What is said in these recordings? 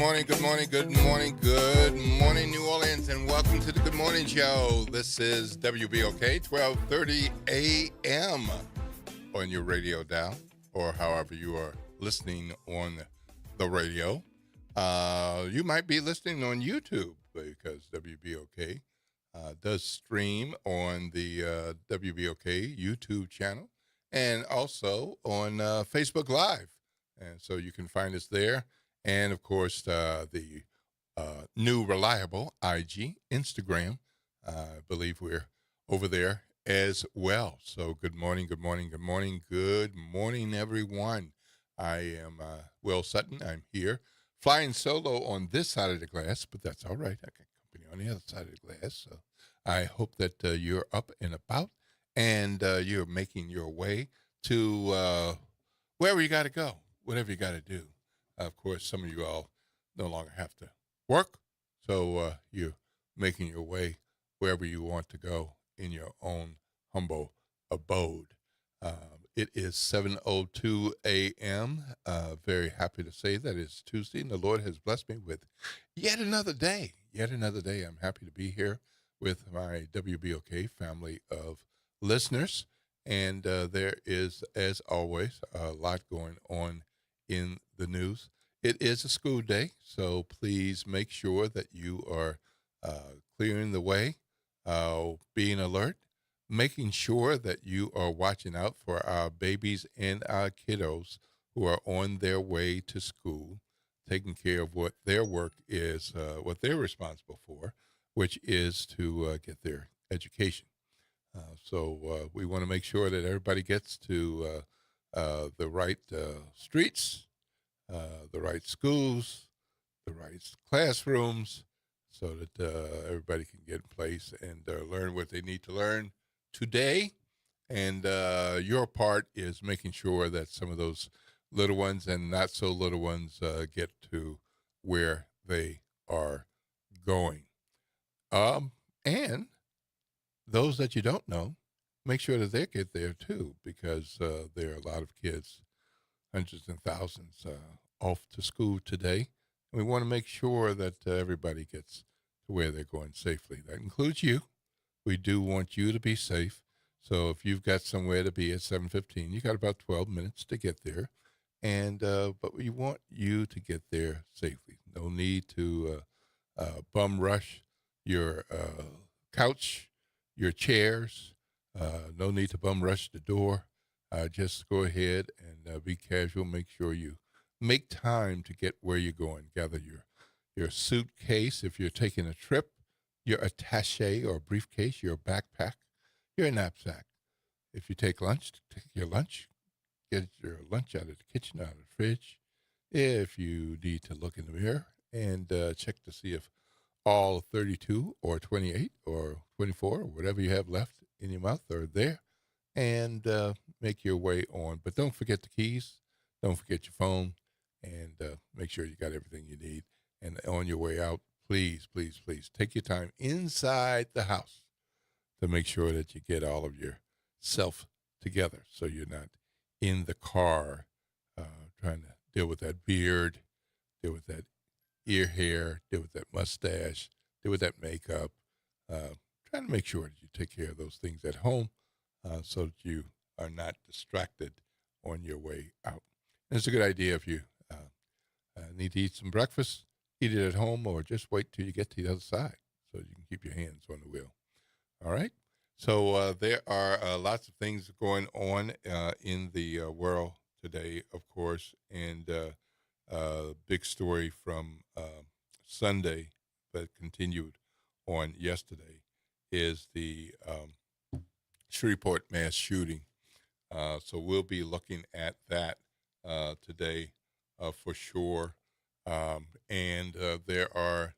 morning, good morning, good morning, good morning, New Orleans, and welcome to the Good Morning Show. This is WBOK, 12:30 a.m. on your radio dial, or however you are listening on the radio. You might be listening on YouTube because WBOK does stream on the WBOK YouTube channel and also on Facebook Live. And so you can find us there. And of course, the new reliable IG, Instagram. I believe we're over there as well. So good morning, good morning, good morning, good morning, everyone. I am Will Sutton. I'm here flying solo on this side of the glass, but that's all right. I got company on the other side of the glass. So I hope that you're up and about and you're making your way to wherever you got to go, whatever you got to do. Of course, some of you all no longer have to work, so you're making your way wherever you want to go in your own humble abode. It is 7:02 a.m. Very happy to say that it's Tuesday, and the Lord has blessed me with yet another day. Yet another day. I'm happy to be here with my WBOK family of listeners, and there is, as always, a lot going on in the news. It is a school day, so please make sure that you are clearing the way, being alert, making sure that you are watching out for our babies and our kiddos who are on their way to school, taking care of what their work is, what they're responsible for, which is to get their education. So we want to make sure that everybody gets to the right streets, the right schools, the right classrooms, so that everybody can get in place and learn what they need to learn today. And your part is making sure that some of those little ones and not so little ones get to where they are going. And those that you don't know, make sure that they get there too, because there are a lot of kids, hundreds and thousands, off to school today. And we want to make sure that everybody gets to where they're going safely. That includes you. We do want you to be safe. So if you've got somewhere to be at 7:15, you got about 12 minutes to get there. And but we want you to get there safely. No need to bum rush your couch, your chairs. No need to bum rush the door. Just go ahead and be casual. Make sure you make time to get where you're going. Gather your suitcase if you're taking a trip, your attaché or briefcase, your backpack, your knapsack. If you take lunch, take your lunch. Get your lunch out of the kitchen, out of the fridge. If you need to look in the mirror and check to see if all 32 or 28 or 24 or whatever you have left in your mouth are there, and make your way on. But don't forget the keys. Don't forget your phone, and make sure you got everything you need. And on your way out, please, please, please take your time inside the house to make sure that you get all of your self together, so you're not in the car trying to deal with that beard, deal with that ear hair, deal with that mustache, deal with that makeup. Trying to make sure that you take care of those things at home, so that you are not distracted on your way out. And it's a good idea if you need to eat some breakfast, eat it at home, or just wait till you get to the other side so you can keep your hands on the wheel. All right? So there are lots of things going on in the world today, of course, and big story from Sunday that continued on yesterday is the Shreveport mass shooting. So we'll be looking at that today for sure. And there are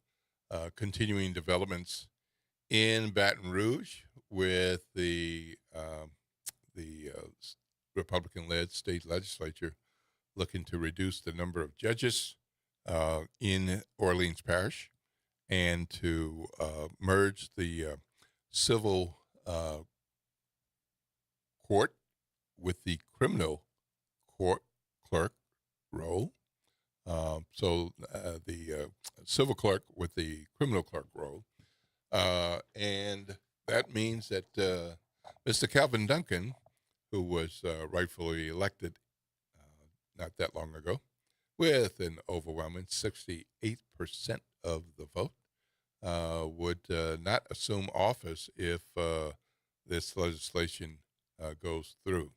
continuing developments in Baton Rouge with the Republican-led state legislature looking to reduce the number of judges in Orleans Parish and to merge the civil court with the criminal court clerk role. The civil clerk with the criminal clerk role. And that means that Mr. Calvin Duncan, who was rightfully elected not that long ago, with an overwhelming 68% of the vote, would not assume office if this legislation goes through.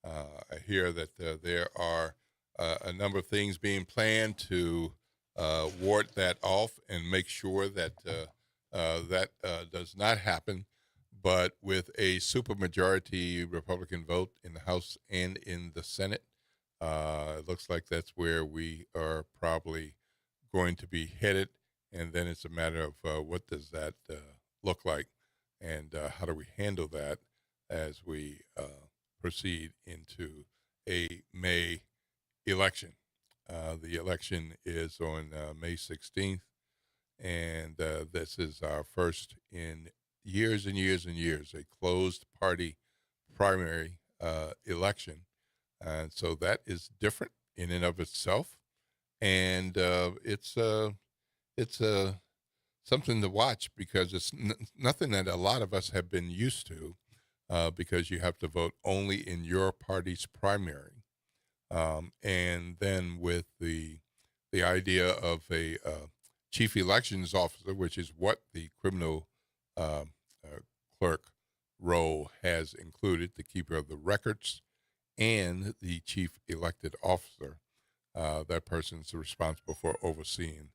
I hear that there are a number of things being planned to ward that off and make sure that that does not happen. But with a supermajority Republican vote in the House and in the Senate, it looks like that's where we are probably going to be headed. And then it's a matter of what does that look like, and how do we handle that as we proceed into a May election. The election is on May 16th, and this is our first in years and years and years, a closed party primary election. And so that is different in and of itself. And it's something to watch because it's nothing that a lot of us have been used to, because you have to vote only in your party's primary. And then with the idea of a chief elections officer, which is what the criminal clerk role has included, the keeper of the records and the chief elected officer. That person's responsible for overseeing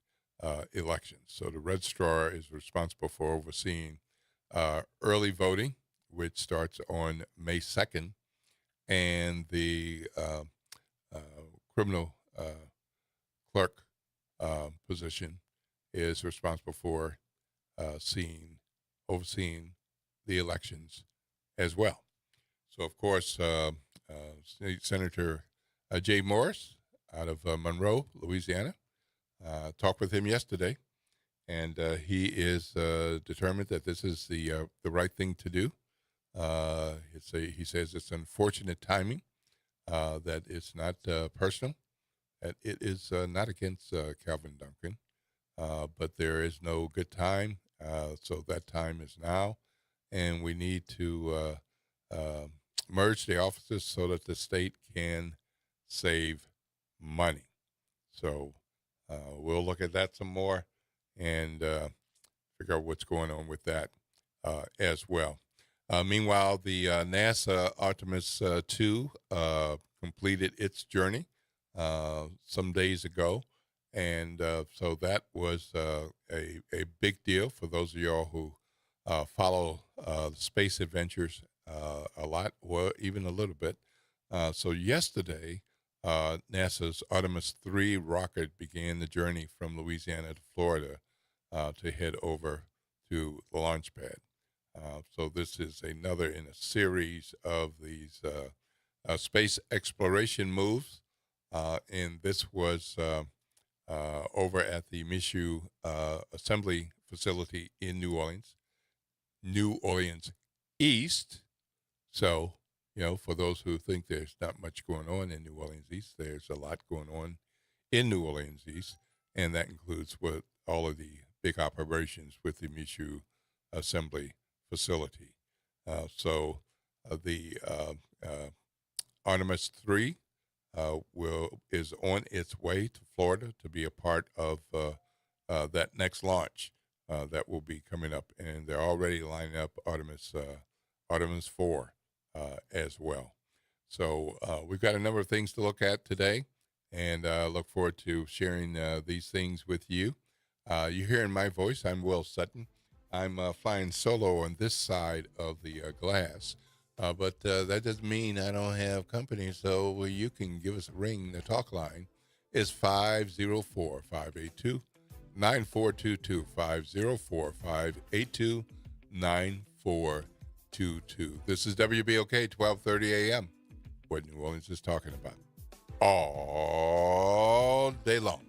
elections. So the registrar is responsible for overseeing early voting, which starts on May 2nd, and the criminal clerk position is responsible for overseeing the elections as well. So, of course, Senator Jay Morris out of Monroe, Louisiana, talked with him yesterday, and he is determined that this is the right thing to do. He says it's unfortunate timing, that it's not personal, that it is not against Calvin Duncan, but there is no good time, so that time is now, and we need to merge the offices so that the state can save money. So we'll look at that some more and figure out what's going on with that as well. Meanwhile, the NASA Artemis 2 completed its journey some days ago, and so that was a big deal for those of y'all who follow space adventures a lot, or even a little bit. So yesterday, NASA's Artemis 3 rocket began the journey from Louisiana to Florida to head over to the launch pad. So this is another in a series of these space exploration moves, and this was over at the Michoud Assembly Facility in New Orleans East. So, for those who think there's not much going on in New Orleans East, there's a lot going on in New Orleans East, and that includes what all of the big operations with the Michoud Assembly Facility. So the Artemis 3 is on its way to Florida to be a part of that next launch that will be coming up, and they're already lining up Artemis 4 as well. So we've got a number of things to look at today, and look forward to sharing these things with you. You're hearing my voice. I'm Will Sutton. I'm flying solo on this side of the glass, but that doesn't mean I don't have company, so you can give us a ring. The talk line is 504-582-9422, 504-582-9422. This is WBOK 1230 AM, what New Orleans is talking about all day long.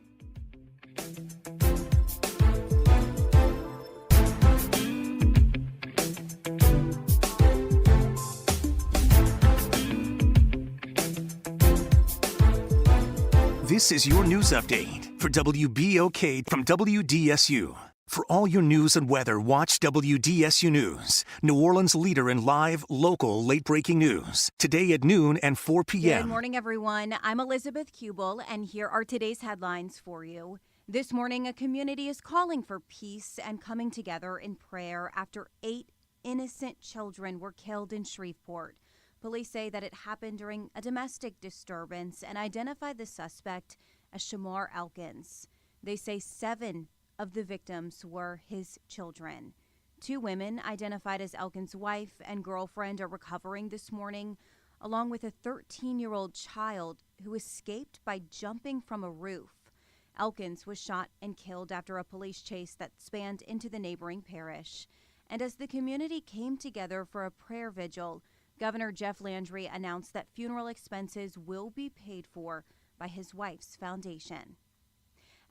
This is your news update for WBOK from WDSU. For all your news and weather, watch WDSU News, New Orleans' leader in live, local, late-breaking news. Today at noon and 4 p.m. Good morning, everyone. I'm Elizabeth Kubel, and here are today's headlines for you. This morning, a community is calling for peace and coming together in prayer after 8 innocent children were killed in Shreveport. Police say that it happened during a domestic disturbance and identified the suspect as Shamar Elkins. They say 7 of the victims were his children. 2 women identified as Elkins' wife and girlfriend are recovering this morning, along with a 13-year-old child who escaped by jumping from a roof. Elkins was shot and killed after a police chase that spanned into the neighboring parish. And as the community came together for a prayer vigil, Governor Jeff Landry announced that funeral expenses will be paid for by his wife's foundation.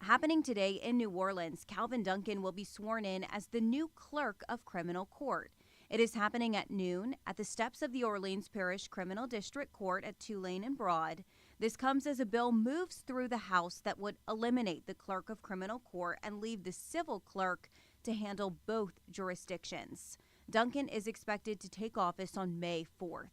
Happening today in New Orleans, Calvin Duncan will be sworn in as the new clerk of criminal court. It is happening at noon at the steps of the Orleans Parish Criminal District Court at Tulane and Broad. This comes as a bill moves through the House that would eliminate the clerk of criminal court and leave the civil clerk to handle both jurisdictions. Duncan is expected to take office on May 4th.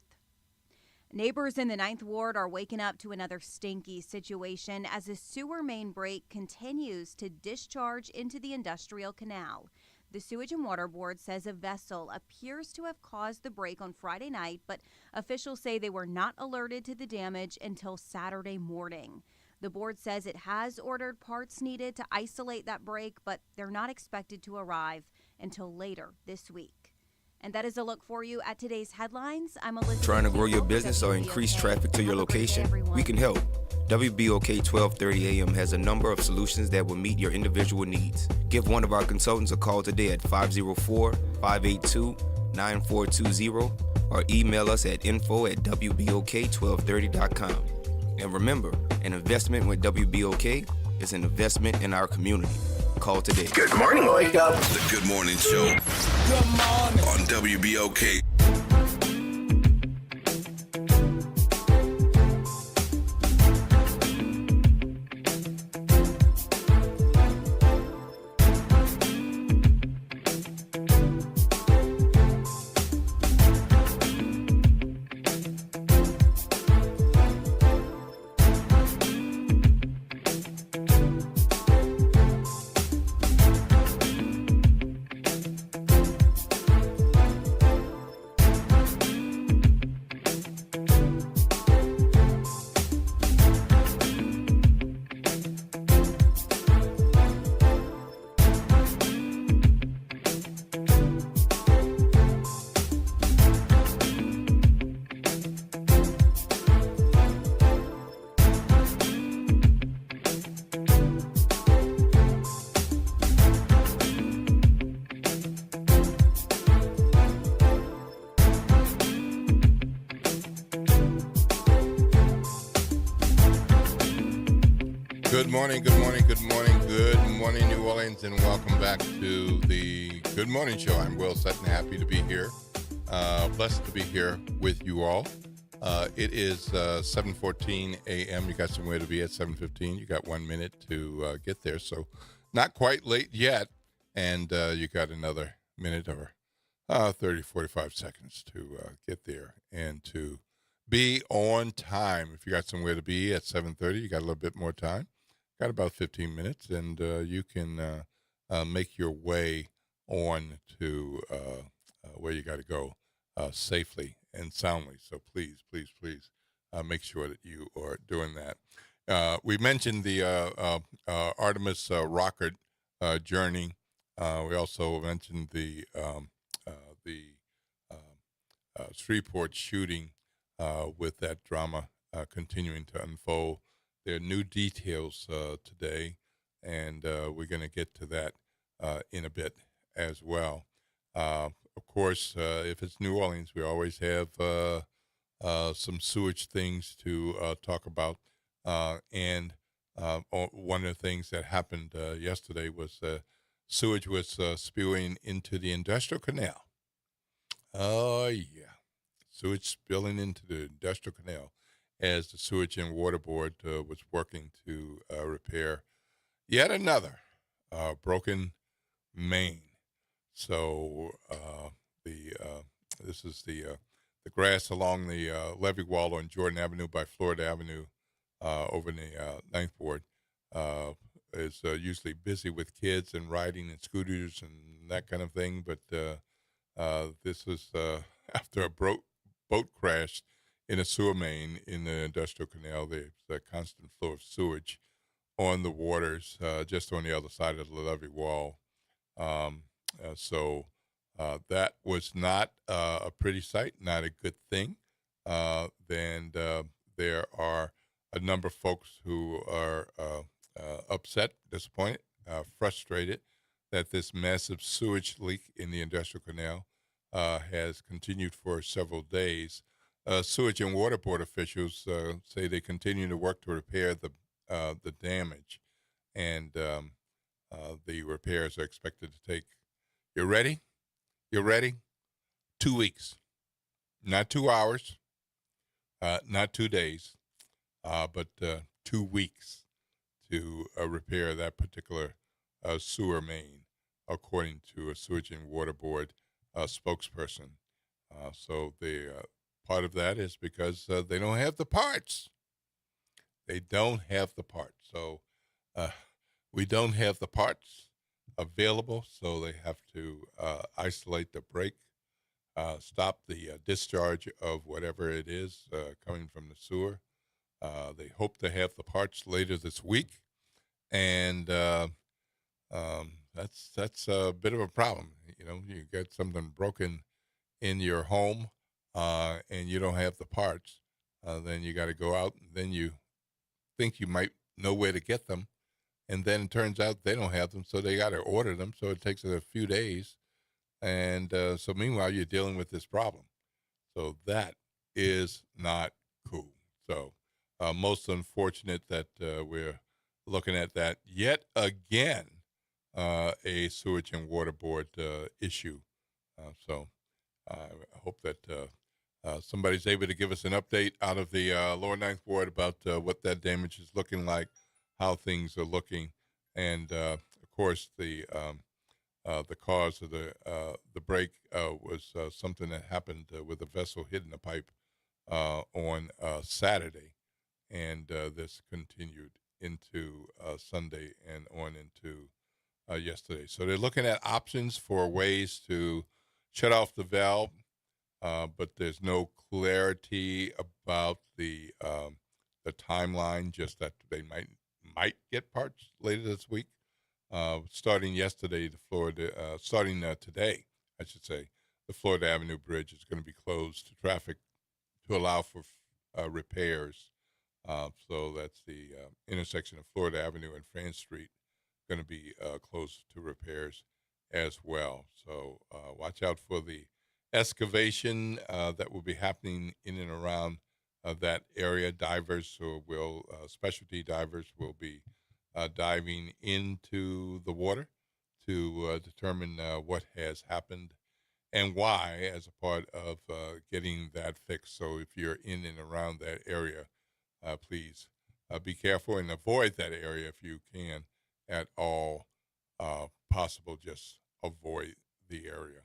Neighbors in the 9th Ward are waking up to another stinky situation as a sewer main break continues to discharge into the industrial canal. The Sewage and Water Board says a vessel appears to have caused the break on Friday night, but officials say they were not alerted to the damage until Saturday morning. The board says it has ordered parts needed to isolate that break, but they're not expected to arrive until later this week. And that is a look for you at today's headlines. I'm Elizabeth. Trying to grow your business or increase traffic to your location? We can help. WBOK 1230 AM has a number of solutions that will meet your individual needs. Give one of our consultants a call today at 504-582-9420 or email us at info@wbok1230.com. And remember, an investment with WBOK is an investment in our community. Call today. Good morning. Wake up. The Good Morning Show. Good morning. On WBOK. Good morning, good morning, good morning, good morning, New Orleans, and welcome back to the Good Morning Show. I'm Will Sutton, happy to be here. Blessed to be here with you all. It is 7:14 a.m. You got somewhere to be at 7:15. You got 1 minute to get there, so not quite late yet. And you got another minute or 30, 45 seconds to get there and to be on time. If you got somewhere to be at 7:30, you got a little bit more time. Got about 15 minutes, and you can make your way on to where you got to go safely and soundly. So please, please, please make sure that you are doing that. We mentioned the Artemis rocket journey. We also mentioned the Shreveport shooting with that drama continuing to unfold. There are new details today, and we're going to get to that in a bit as well. Of course, if it's New Orleans, we always have some sewage things to talk about. And one of the things that happened yesterday was sewage was spewing into the industrial canal. Oh, yeah. Sewage spilling into the industrial canal. as the Sewage and Water Board was working to repair yet another broken main. So this is the grass along the levee wall on Jordan Avenue by Florida Avenue over in the Ninth Ward is usually busy with kids and riding and scooters and that kind of thing. But this was after a boat crash in a sewer main in the industrial canal. There's a constant flow of sewage on the waters just on the other side of the levee wall. So that was not a pretty sight, not a good thing. Then there are a number of folks who are upset, disappointed, frustrated that this massive sewage leak in the industrial canal has continued for several days. Sewage and Water Board officials say they continue to work to repair the damage, and the repairs are expected to take. You ready? You ready? 2 weeks, not 2 hours, not 2 days, but 2 weeks to repair that particular sewer main, according to a Sewage and Water Board spokesperson. So the part of that is because they don't have the parts. They don't have the parts. So we don't have the parts available, so they have to isolate the break, stop the discharge of whatever it is coming from the sewer. They hope to have the parts later this week, and that's a bit of a problem. You know, you get something broken in your home, and you don't have the parts. Then you got to go out, and then you think you might know where to get them. And then it turns out they don't have them, so they got to order them. So it takes a few days. And so meanwhile, you're dealing with this problem. So that is not cool. So most unfortunate that we're looking at that yet again, a Sewage and Water Board issue. So I hope that somebody's able to give us an update out of the Lower Ninth Ward about what that damage is looking like, how things are looking, and of course the cause of the break was something that happened with a vessel hitting a pipe on Saturday, and this continued into Sunday and on into yesterday. So they're looking at options for ways to shut off the valve, but there's no clarity about the timeline. Just that they might get parts later this week. Starting yesterday, starting today, I should say, the Florida Avenue Bridge is going to be closed to traffic to allow for repairs. So that's the intersection of Florida Avenue and France Street going to be closed to repairs as well. So watch out for the excavation that will be happening in and around that area. Divers specialty divers will be diving into the water to determine what has happened and why as a part of getting that fixed. So if you're in and around that area, please be careful and avoid that area if you can at all possible. Just avoid the area.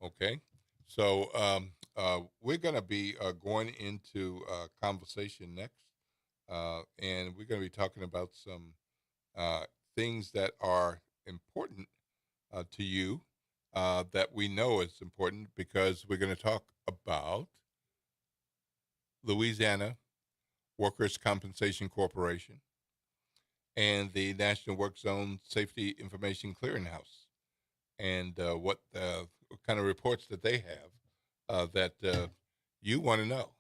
Okay? So we're going to be going into conversation next, and we're going to be talking about some things that are important to you that we know is important, because we're going to talk about Louisiana Workers' Compensation Corporation and the National Work Zone Safety Information Clearinghouse, and what kind of reports that they have that you want to know.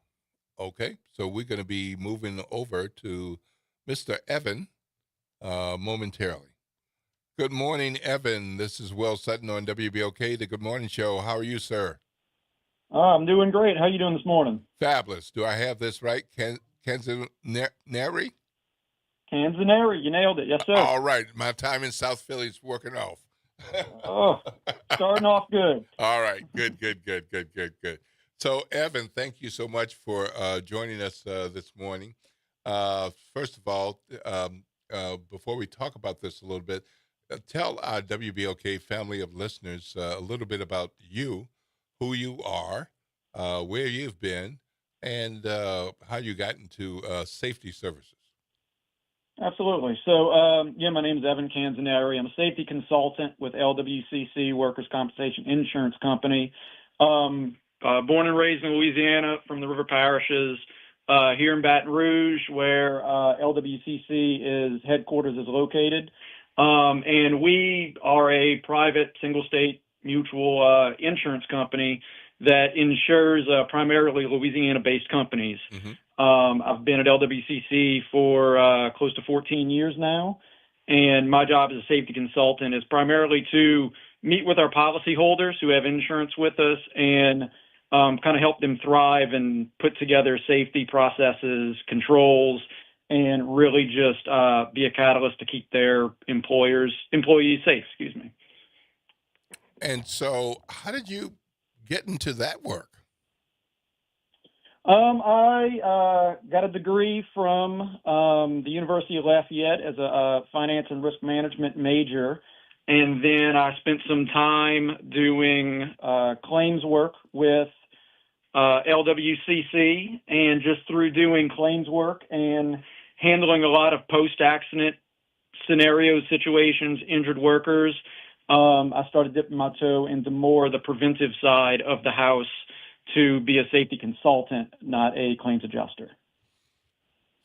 Okay, so we're going to be moving over to Mr. Evan momentarily. Good morning, Evan. This is Will Sutton on WBOK, the Good Morning Show. How are you, sir? I'm doing great. How are you doing this morning? Fabulous. Do I have this right? Canzaneri? Canzaneri, you nailed it. Yes, sir. All right. My time in South Philly is working off. Oh, starting off good. All right. Good. So, Evan, thank you so much for joining us this morning. First of all, before we talk about this a little bit, tell our WBOK family of listeners a little bit about you, who you are, where you've been, and how you got into safety services. Absolutely. So, my name is Evan Canzaneri. I'm a safety consultant with LWCC Workers' Compensation Insurance Company. Born and raised in Louisiana from the river parishes, here in Baton Rouge, where LWCC is headquarters is located. And we are a private single-state mutual insurance company that insures primarily Louisiana-based companies. Mm-hmm. I've been at LWCC for close to 14 years now, and my job as a safety consultant is primarily to meet with our policyholders who have insurance with us and kind of help them thrive and put together safety processes, controls, and really just be a catalyst to keep their employees safe. Excuse me. And so, how did you get into that work? I got a degree from the University of Lafayette as a finance and risk management major, and then I spent some time doing claims work with LWCC, and just through doing claims work and handling a lot of post-accident scenarios, situations, injured workers, I started dipping my toe into more the preventive side of the house to be a safety consultant, not a claims adjuster.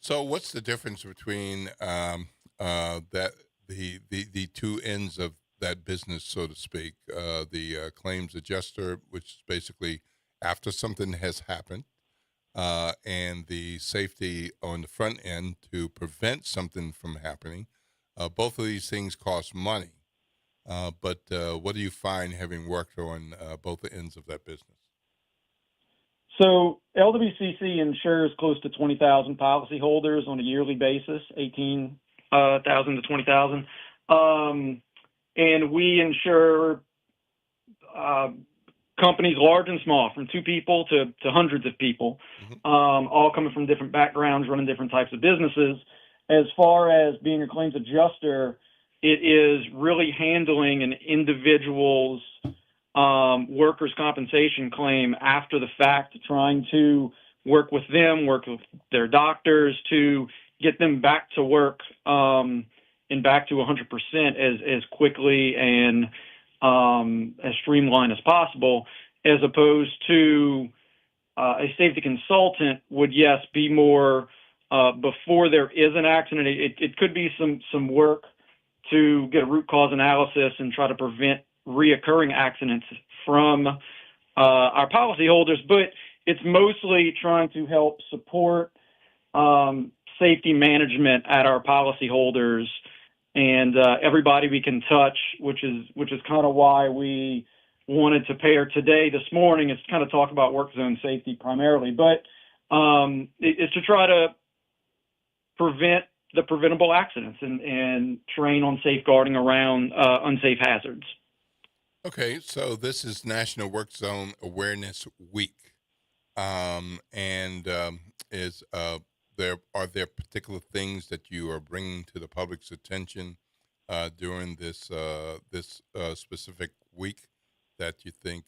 So, what's the difference between that the two ends of that business, so to speak? The claims adjuster, which is basically after something has happened, and the safety on the front end to prevent something from happening. Both of these things cost money. But what do you find having worked on both ends of that business? So LWCC insures close to 20,000 policyholders on a yearly basis, 18,000 to 20,000. And we insure companies large and small, from 2 people to hundreds of people, all coming from different backgrounds, running different types of businesses. As far as being a claims adjuster, it is really handling an individual's workers' compensation claim after the fact, trying to work with them, work with their doctors to get them back to work and back to 100% as quickly and as streamlined as possible, as opposed to a safety consultant would, yes, be more before there is an accident. It could be some work to get a root cause analysis and try to prevent reoccurring accidents from our policyholders, but it's mostly trying to help support safety management at our policyholders and everybody we can touch, which is kind of why we wanted to pair today this morning, is to kind of talk about work zone safety primarily, but it's to try to prevent the preventable accidents and train on safeguarding around unsafe hazards. Okay, so this is National Work Zone Awareness Week, is are there particular things that you are bringing to the public's attention during this specific week that you think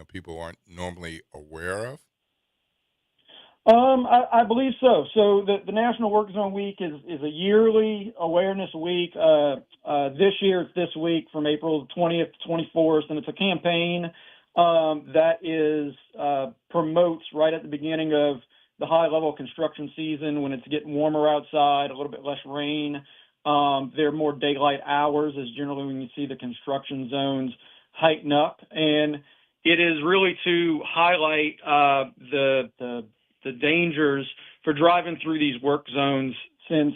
people aren't normally aware of? I believe so. So the National Work Zone Week is a yearly awareness week. This year it's this week from April 20th to 24th, and it's a campaign that is promotes right at the beginning of the high-level construction season when it's getting warmer outside, a little bit less rain. There are more daylight hours, as generally when you see the construction zones heighten up, and it is really to highlight the dangers for driving through these work zones, since,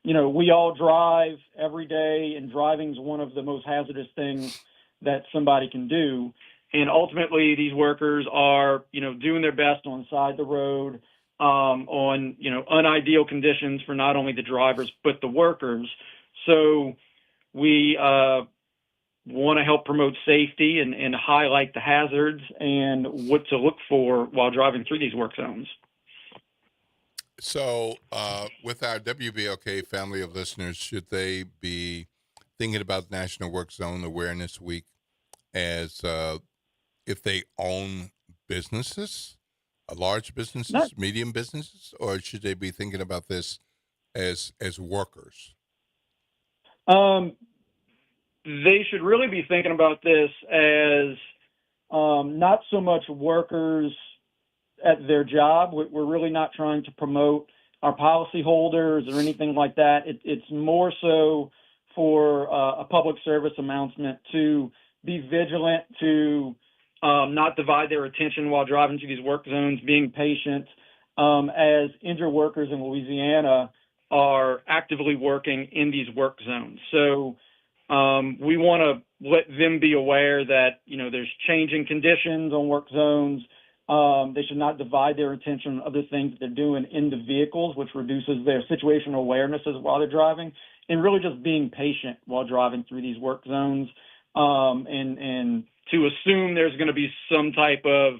we all drive every day, and driving is one of the most hazardous things that somebody can do. And ultimately, these workers are, doing their best on the side of the road, on, unideal conditions for not only the drivers, but the workers. So we want to help promote safety and highlight the hazards and what to look for while driving through these work zones. So, with our WBLK family of listeners, should they be thinking about National Work Zone Awareness Week as if they own businesses, large businesses, medium businesses, or should they be thinking about this as workers? They should really be thinking about this as not so much workers at their job. We're really not trying to promote our policyholders or anything like that. It's more so for a public service announcement to be vigilant, to not divide their attention while driving to these work zones, being patient, as injured workers in Louisiana are actively working in these work zones. So we want to let them be aware that, there's changing conditions on work zones. They should not divide their attention on other things that they're doing in the vehicles, which reduces their situational awareness while they're driving, and really just being patient while driving through these work zones, and to assume there's going to be some type of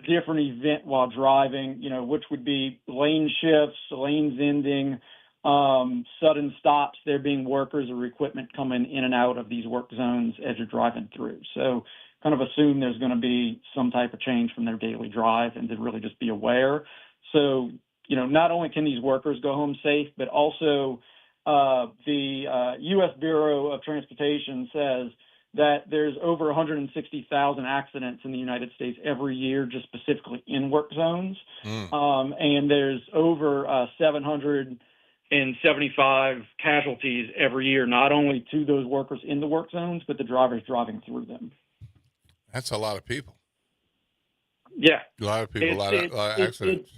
different event while driving, which would be lane shifts, lanes ending, sudden stops, there being workers or equipment coming in and out of these work zones as you're driving through. So kind of assume there's going to be some type of change from their daily drive and to really just be aware. So, not only can these workers go home safe, but also the U.S. Bureau of Transportation says that there's over 160,000 accidents in the United States every year, just specifically in work zones. And there's over 775 casualties every year, not only to those workers in the work zones, but the drivers driving through them. That's a lot of people. Yeah. A lot of people, a lot of accidents.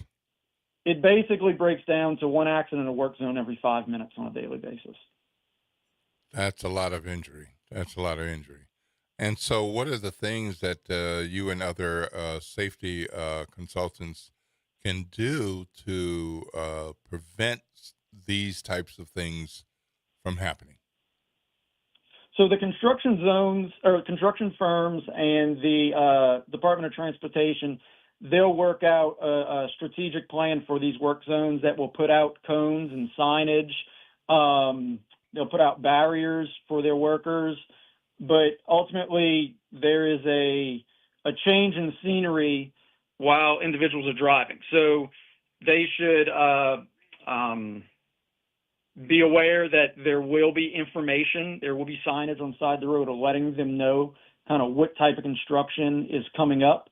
It basically breaks down to one accident in a work zone every 5 minutes on a daily basis. That's a lot of injury. And so what are the things that you and other safety consultants can do to prevent these types of things from happening? So the construction zones or construction firms and the Department of Transportation, they'll work out a strategic plan for these work zones that will put out cones and signage. They'll put out barriers for their workers, but ultimately there is a change in scenery while individuals are driving. So they should be aware that there will be information, there will be signage on the side of the road letting them know kind of what type of construction is coming up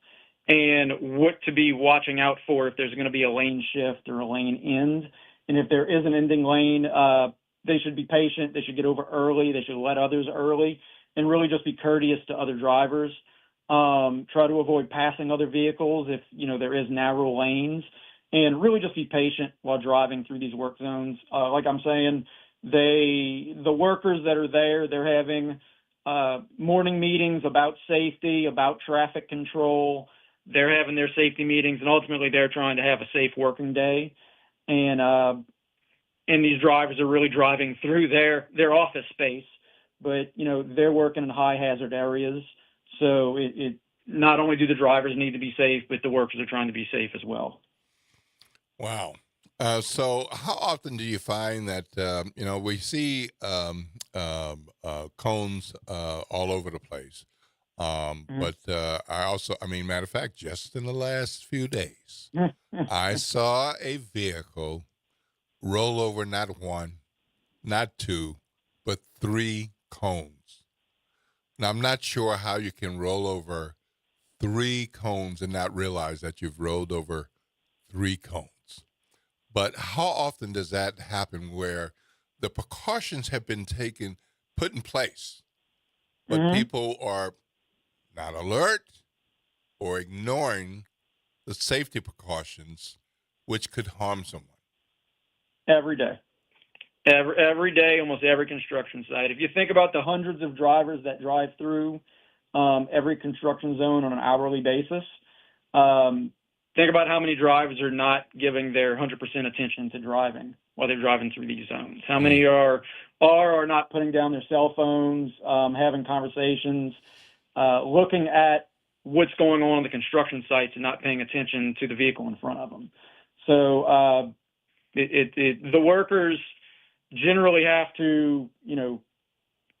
and what to be watching out for if there's going to be a lane shift or a lane end. And if there is an ending lane, they should be patient. They should get over early. They should let others early and really just be courteous to other drivers. Try to avoid passing other vehicles if, there is narrow lanes. And really just be patient while driving through these work zones. Like I'm saying, the workers that are there, they're having morning meetings about safety, about traffic control. They're having their safety meetings, and ultimately they're trying to have a safe working day. And these drivers are really driving through their office space, but they're working in high hazard areas. So it not only do the drivers need to be safe, but the workers are trying to be safe as well. Wow. So how often do you find that, we see cones all over the place? But matter of fact, just in the last few days, I saw a vehicle roll over not one, not two, but 3 cones. Now, I'm not sure how you can roll over 3 cones and not realize that you've rolled over 3 cones. But how often does that happen where the precautions have been put in place, but people are not alert or ignoring the safety precautions, which could harm someone? Every day. Every day, almost every construction site. If you think about the hundreds of drivers that drive through every construction zone on an hourly basis, think about how many drivers are not giving their 100% attention to driving while they're driving through these zones. How many are are not putting down their cell phones, having conversations, looking at what's going on the construction sites and not paying attention to the vehicle in front of them. So the workers generally have to,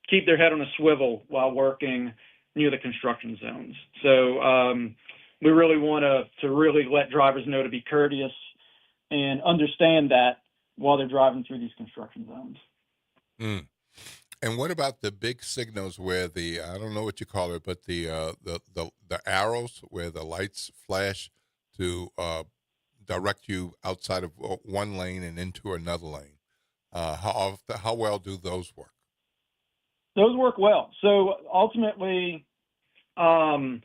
keep their head on a swivel while working near the construction zones. So we really want to really let drivers know to be courteous and understand that while they're driving through these construction zones. Mm. And what about the big signals where I don't know what you call it, but the arrows where the lights flash to direct you outside of one lane and into another lane? How well do those work? Those work well. So ultimately, signage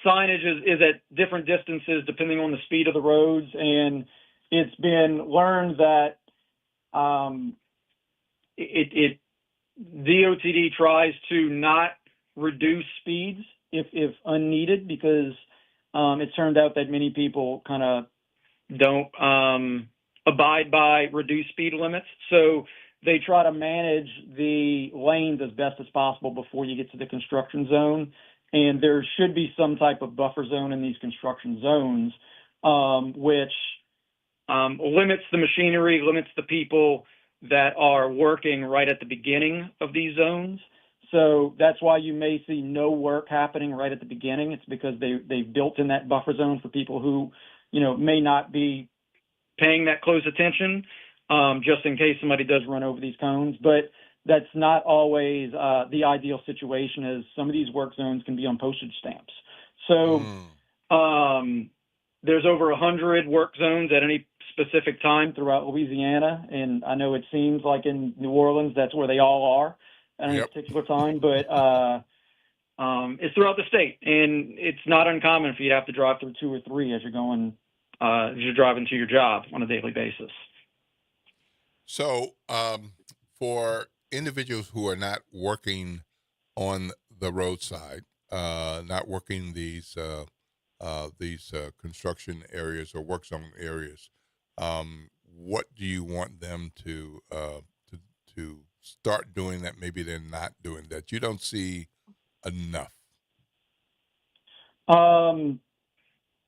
is at different distances depending on the speed of the roads, and it's been learned that DOTD tries to not reduce speeds if unneeded, because it turned out that many people kind of don't abide by reduced speed limits. So they try to manage the lanes as best as possible before you get to the construction zone. And there should be some type of buffer zone in these construction zones, which limits the machinery, limits the people that are working right at the beginning of these zones. So that's why you may see no work happening right at the beginning. It's because they've built in that buffer zone for people who, may not be paying that close attention, just in case somebody does run over these cones. But that's not always the ideal situation, as some of these work zones can be on postage stamps. So there's over 100 work zones at any specific time throughout Louisiana. And I know it seems like in New Orleans, that's where they all are at any particular time. But it's throughout the state. And it's not uncommon for you to have to drive through 2 or 3 as you're driving to your job on a daily basis. So for individuals who are not working on the roadside, not working these construction areas or work zone areas, what do you want them to start doing that maybe they're not doing that you don't see enough?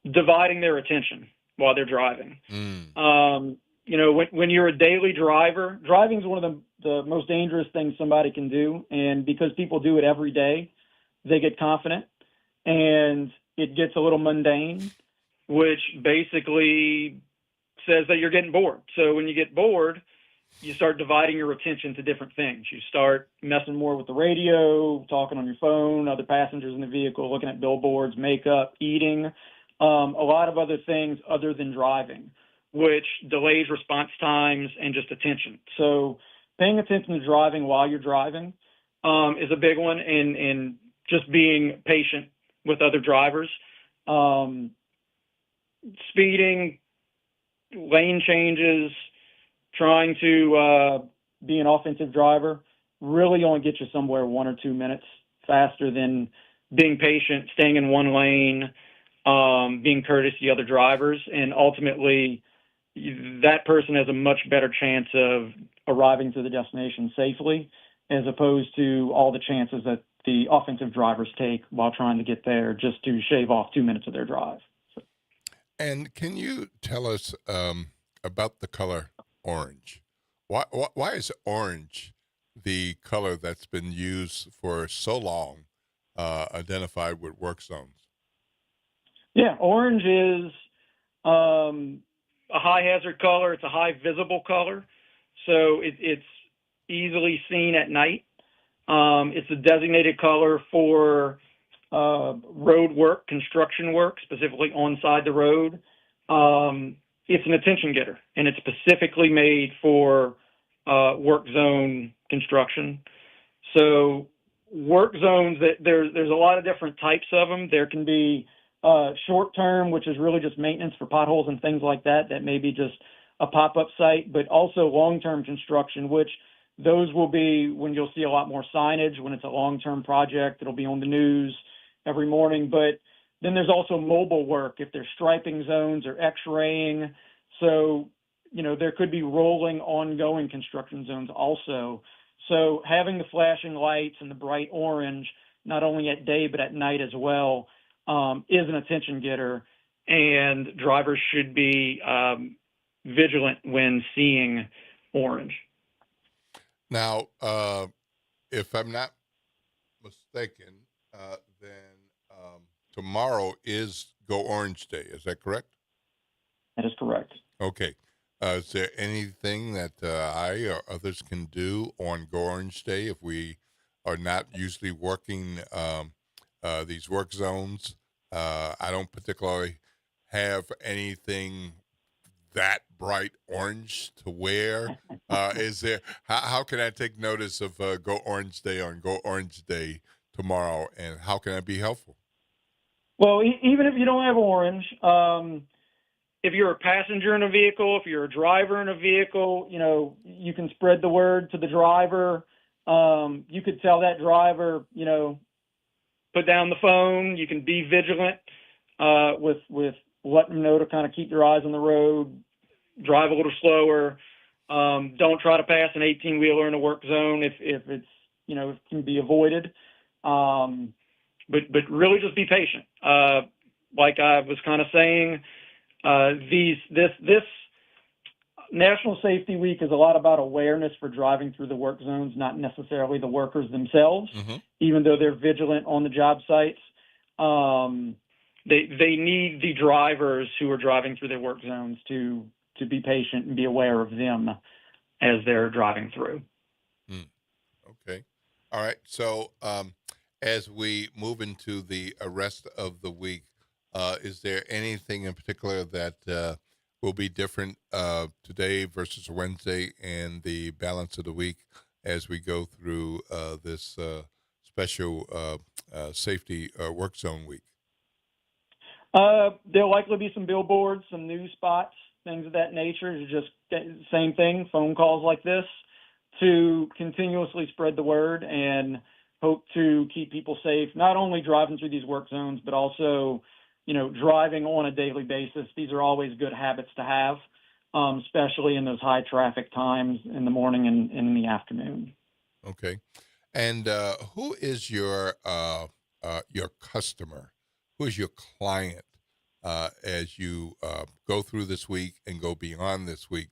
Dividing their attention while they're driving. When you're a daily driver, driving is one of the most dangerous things somebody can do. And because people do it every day, they get confident and it gets a little mundane, which basically says that you're getting bored. So when you get bored, you start dividing your attention to different things. You start messing more with the radio, talking on your phone, other passengers in the vehicle, looking at billboards, makeup, eating, a lot of other things other than driving, which delays response times and just attention. So paying attention to driving while you're driving is a big one, and just being patient with other drivers. Speeding, lane changes, trying to be an offensive driver really only get you somewhere 1 or 2 minutes faster than being patient, staying in one lane, being courteous to the other drivers. And ultimately, that person has a much better chance of arriving to the destination safely, as opposed to all the chances that the offensive drivers take while trying to get there just to shave off 2 minutes of their drive. And can you tell us about the color orange? Why is orange the color that's been used for so long, identified with work zones? Yeah, orange is a high hazard color. It's a high visible color, so it's easily seen at night. It's a designated color for road work, construction work, specifically onside the road. It's an attention getter, and it's specifically made for work zone construction. So work zones, there's a lot of different types of them. There can be short term, which is really just maintenance for potholes and things like that. That may be just a pop-up site, but also long-term construction, which those will be when you'll see a lot more signage. When it's a long-term project, it'll be on the news every morning. But then there's also mobile work, if there's striping zones or x-raying. So, there could be rolling, ongoing construction zones also. So having the flashing lights and the bright orange, not only at day but at night as well, is an attention getter, and drivers should be vigilant when seeing orange. Now, if I'm not mistaken, then tomorrow is Go Orange Day. Is that correct? That is correct. Okay. Is there anything that I or others can do on Go Orange Day if we are not usually working these work zones? I don't particularly have anything that bright orange to wear. Is there? How can I take notice of Go Orange Day on Go Orange Day tomorrow, and how can I be helpful? Well, even if you don't have orange, if you're a passenger in a vehicle, if you're a driver in a vehicle, you can spread the word to the driver. You could tell that driver, put down the phone. You can be vigilant with letting them know to kind of keep their eyes on the road, drive a little slower. Don't try to pass an 18-wheeler in a work zone if it's, it can be avoided. But really just be patient. Like I was kind of saying, this National Safety Week is a lot about awareness for driving through the work zones, not necessarily the workers themselves, even though they're vigilant on the job sites. They need the drivers who are driving through their work zones to be patient and be aware of them as they're driving through. Okay. All right. So as we move into the rest of the week, is there anything in particular that will be different today versus Wednesday and the balance of the week as we go through this special safety work zone week? There'll likely be some billboards, some news spots, things of that nature. It's just same thing, phone calls like this to continuously spread the word and hope to keep people safe, not only driving through these work zones, but also, driving on a daily basis. These are always good habits to have, especially in those high traffic times in the morning and in the afternoon. Okay. And who is your customer? Who is your client as you go through this week and go beyond this week?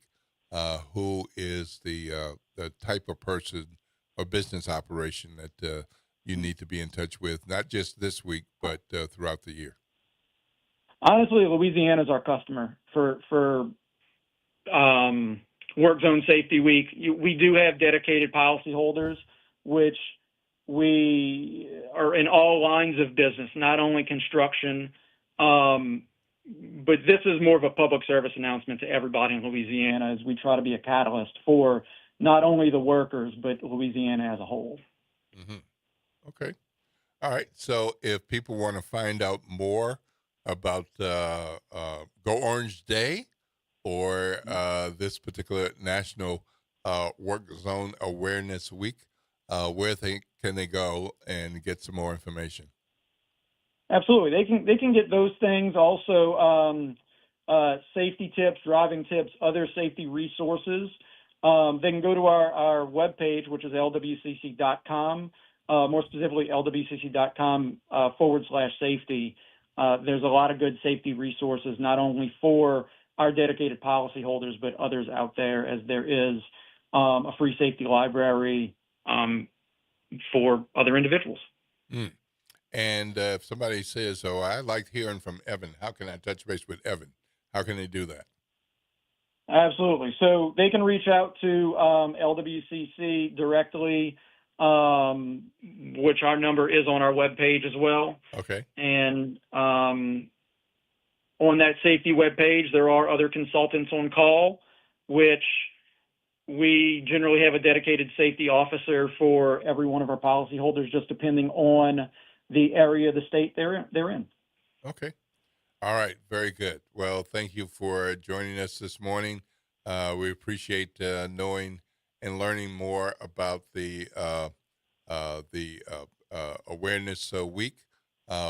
Who is the type of person or business operation that you need to be in touch with, not just this week, but throughout the year? Honestly, Louisiana is our customer for Work Zone Safety Week. We do have dedicated policyholders, which we are in all lines of business, not only construction, but this is more of a public service announcement to everybody in Louisiana as we try to be a catalyst for not only the workers, but Louisiana as a whole. Okay. All right. So if people want to find out more about Go Orange Day or this particular National Work Zone Awareness Week, where can they go and get some more information? Absolutely. They can get those things. Also, safety tips, driving tips, other safety resources. They can go to our webpage, which is lwcc.com, more specifically lwcc.com/safety. There's a lot of good safety resources, not only for our dedicated policyholders, but others out there, as there is a free safety library for other individuals. And if somebody says, "Oh, I liked hearing from Evan," how can I touch base with Evan? How can they do that? Absolutely. So they can reach out to LWCC directly, which our number is on our webpage as well. Okay. And on that safety webpage, there are other consultants on call, which we generally have a dedicated safety officer for every one of our policyholders, just depending on the area of the state they're in. Okay. All right. Very good. Well, thank you for joining us this morning. We appreciate knowing and learning more about the Awareness Week.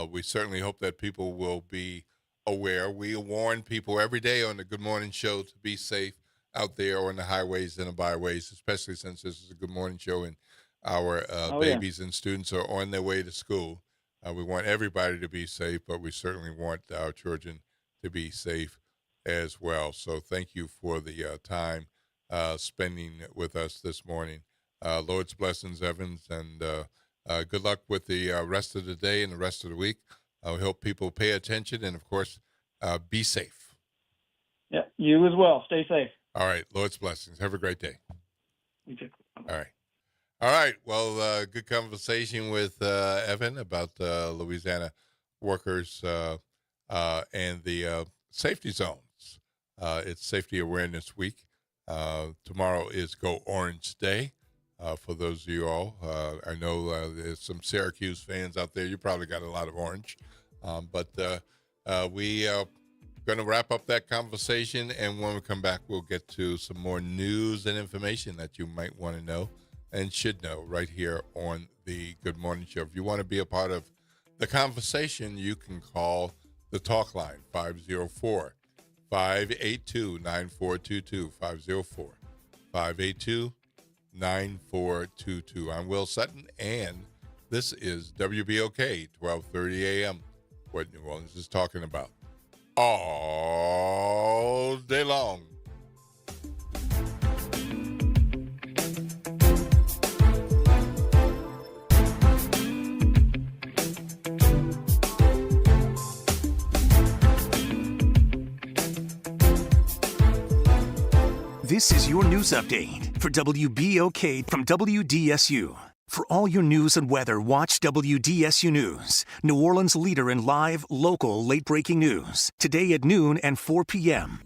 We certainly hope that people will be aware. We warn people every day on the Good Morning Show to be safe. out there on the highways and the byways, especially since this is a Good Morning Show and our Oh, babies and students are on their way to school. We want everybody to be safe, but we certainly want our children to be safe as well. So thank you for the time spending with us this morning. Lord's blessings, Evans, and good luck with the rest of the day and the rest of the week. We hope people pay attention and, of course, be safe. Yeah, you as well. Stay safe. All right. Lord's blessings. Have a great day. You too. All right. All right. Well, good conversation with Evan about Louisiana workers and the safety zones. It's Safety Awareness Week. Tomorrow is Go Orange Day. For those of you all, I know there's some Syracuse fans out there. You probably got a lot of orange. But we are going to wrap up that conversation. And when we come back, we'll get to some more news and information that you might want to know and should know right here on the Good Morning Show. If you want to be a part of the conversation, you can call the talk line, 504-582-9422, 504-582-9422. I'm Will Sutton, and this is WBOK, 1230 a.m., what New Orleans is talking about all day long. This is your news update for WBOK from WDSU. For all your news and weather, watch WDSU News, New Orleans' leader in live, local, late-breaking news. Today at noon and 4 p.m.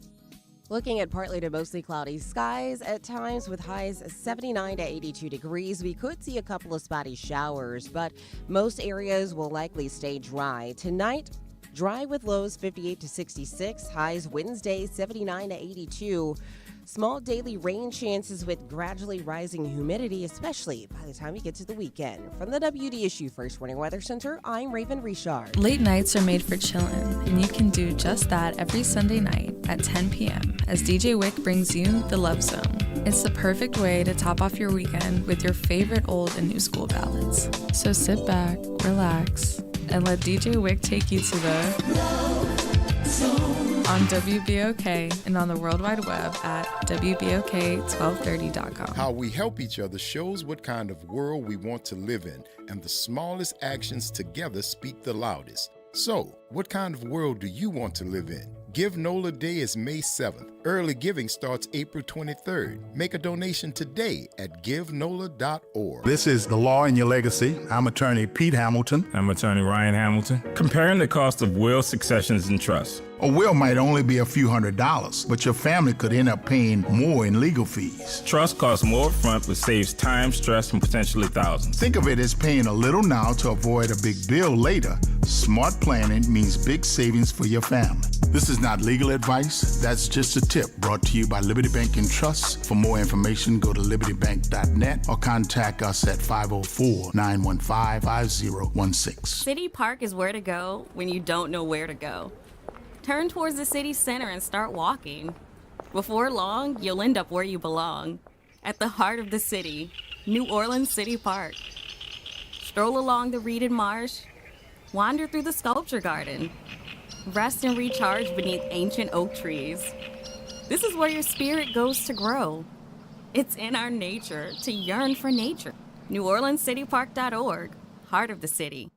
Looking at partly to mostly cloudy skies at times with highs 79 to 82 degrees. We could see a couple of spotty showers, but most areas will likely stay dry. Tonight, dry with lows 58 to 66, highs Wednesday 79 to 82. Small daily rain chances with gradually rising humidity, especially by the time you get to the weekend. From the WDSU First Warning Weather Center, I'm Raven Richard. Late nights are made for chillin', and you can do just that every Sunday night at 10 p.m. as DJ Wick brings you The Love Zone. It's the perfect way to top off your weekend with your favorite old and new school ballads. So sit back, relax, and let DJ Wick take you to the Love Zone. On WBOK and on the World Wide Web at WBOK1230.com. How we help each other shows what kind of world we want to live in, and the smallest actions together speak the loudest. So, what kind of world do you want to live in? Give NOLA Day is May 7th. Early giving starts April 23rd. Make a donation today at givenola.org. This is The Law in Your Legacy. I'm attorney Pete Hamilton. I'm attorney Ryan Hamilton. Comparing the cost of wills, successions, and trusts. A will might only be a few $100s, but your family could end up paying more in legal fees. Trust costs more upfront, but saves time, stress, and potentially thousands. Think of it as paying a little now to avoid a big bill later. Smart planning means big savings for your family. This is not legal advice. That's just a tip brought to you by Liberty Bank and Trust. For more information, go to libertybank.net or contact us at 504-915-5016. City Park is where to go when you don't know where to go. Turn towards the city center and start walking. Before long, you'll end up where you belong, at the heart of the city, New Orleans City Park. Stroll along the reeded marsh, wander through the sculpture garden, rest and recharge beneath ancient oak trees. This is where your spirit goes to grow. It's in our nature to yearn for nature. NewOrleansCityPark.org, heart of the city.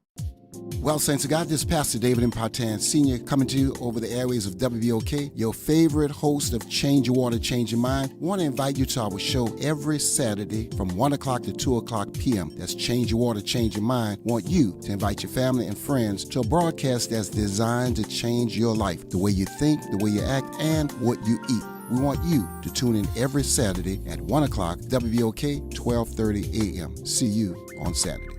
Well, Saints of God, this is Pastor David Impartan Sr. coming to you over the airways of WBOK, your favorite host of Change Your Water, Change Your Mind. I want to invite you to our show every Saturday from 1 o'clock to 2 o'clock p.m. That's Change Your Water, Change Your Mind. I want you to invite your family and friends to a broadcast that's designed to change your life, the way you think, the way you act, and what you eat. We want you to tune in every Saturday at 1 o'clock, WBOK, 1230 a.m. See you on Saturday.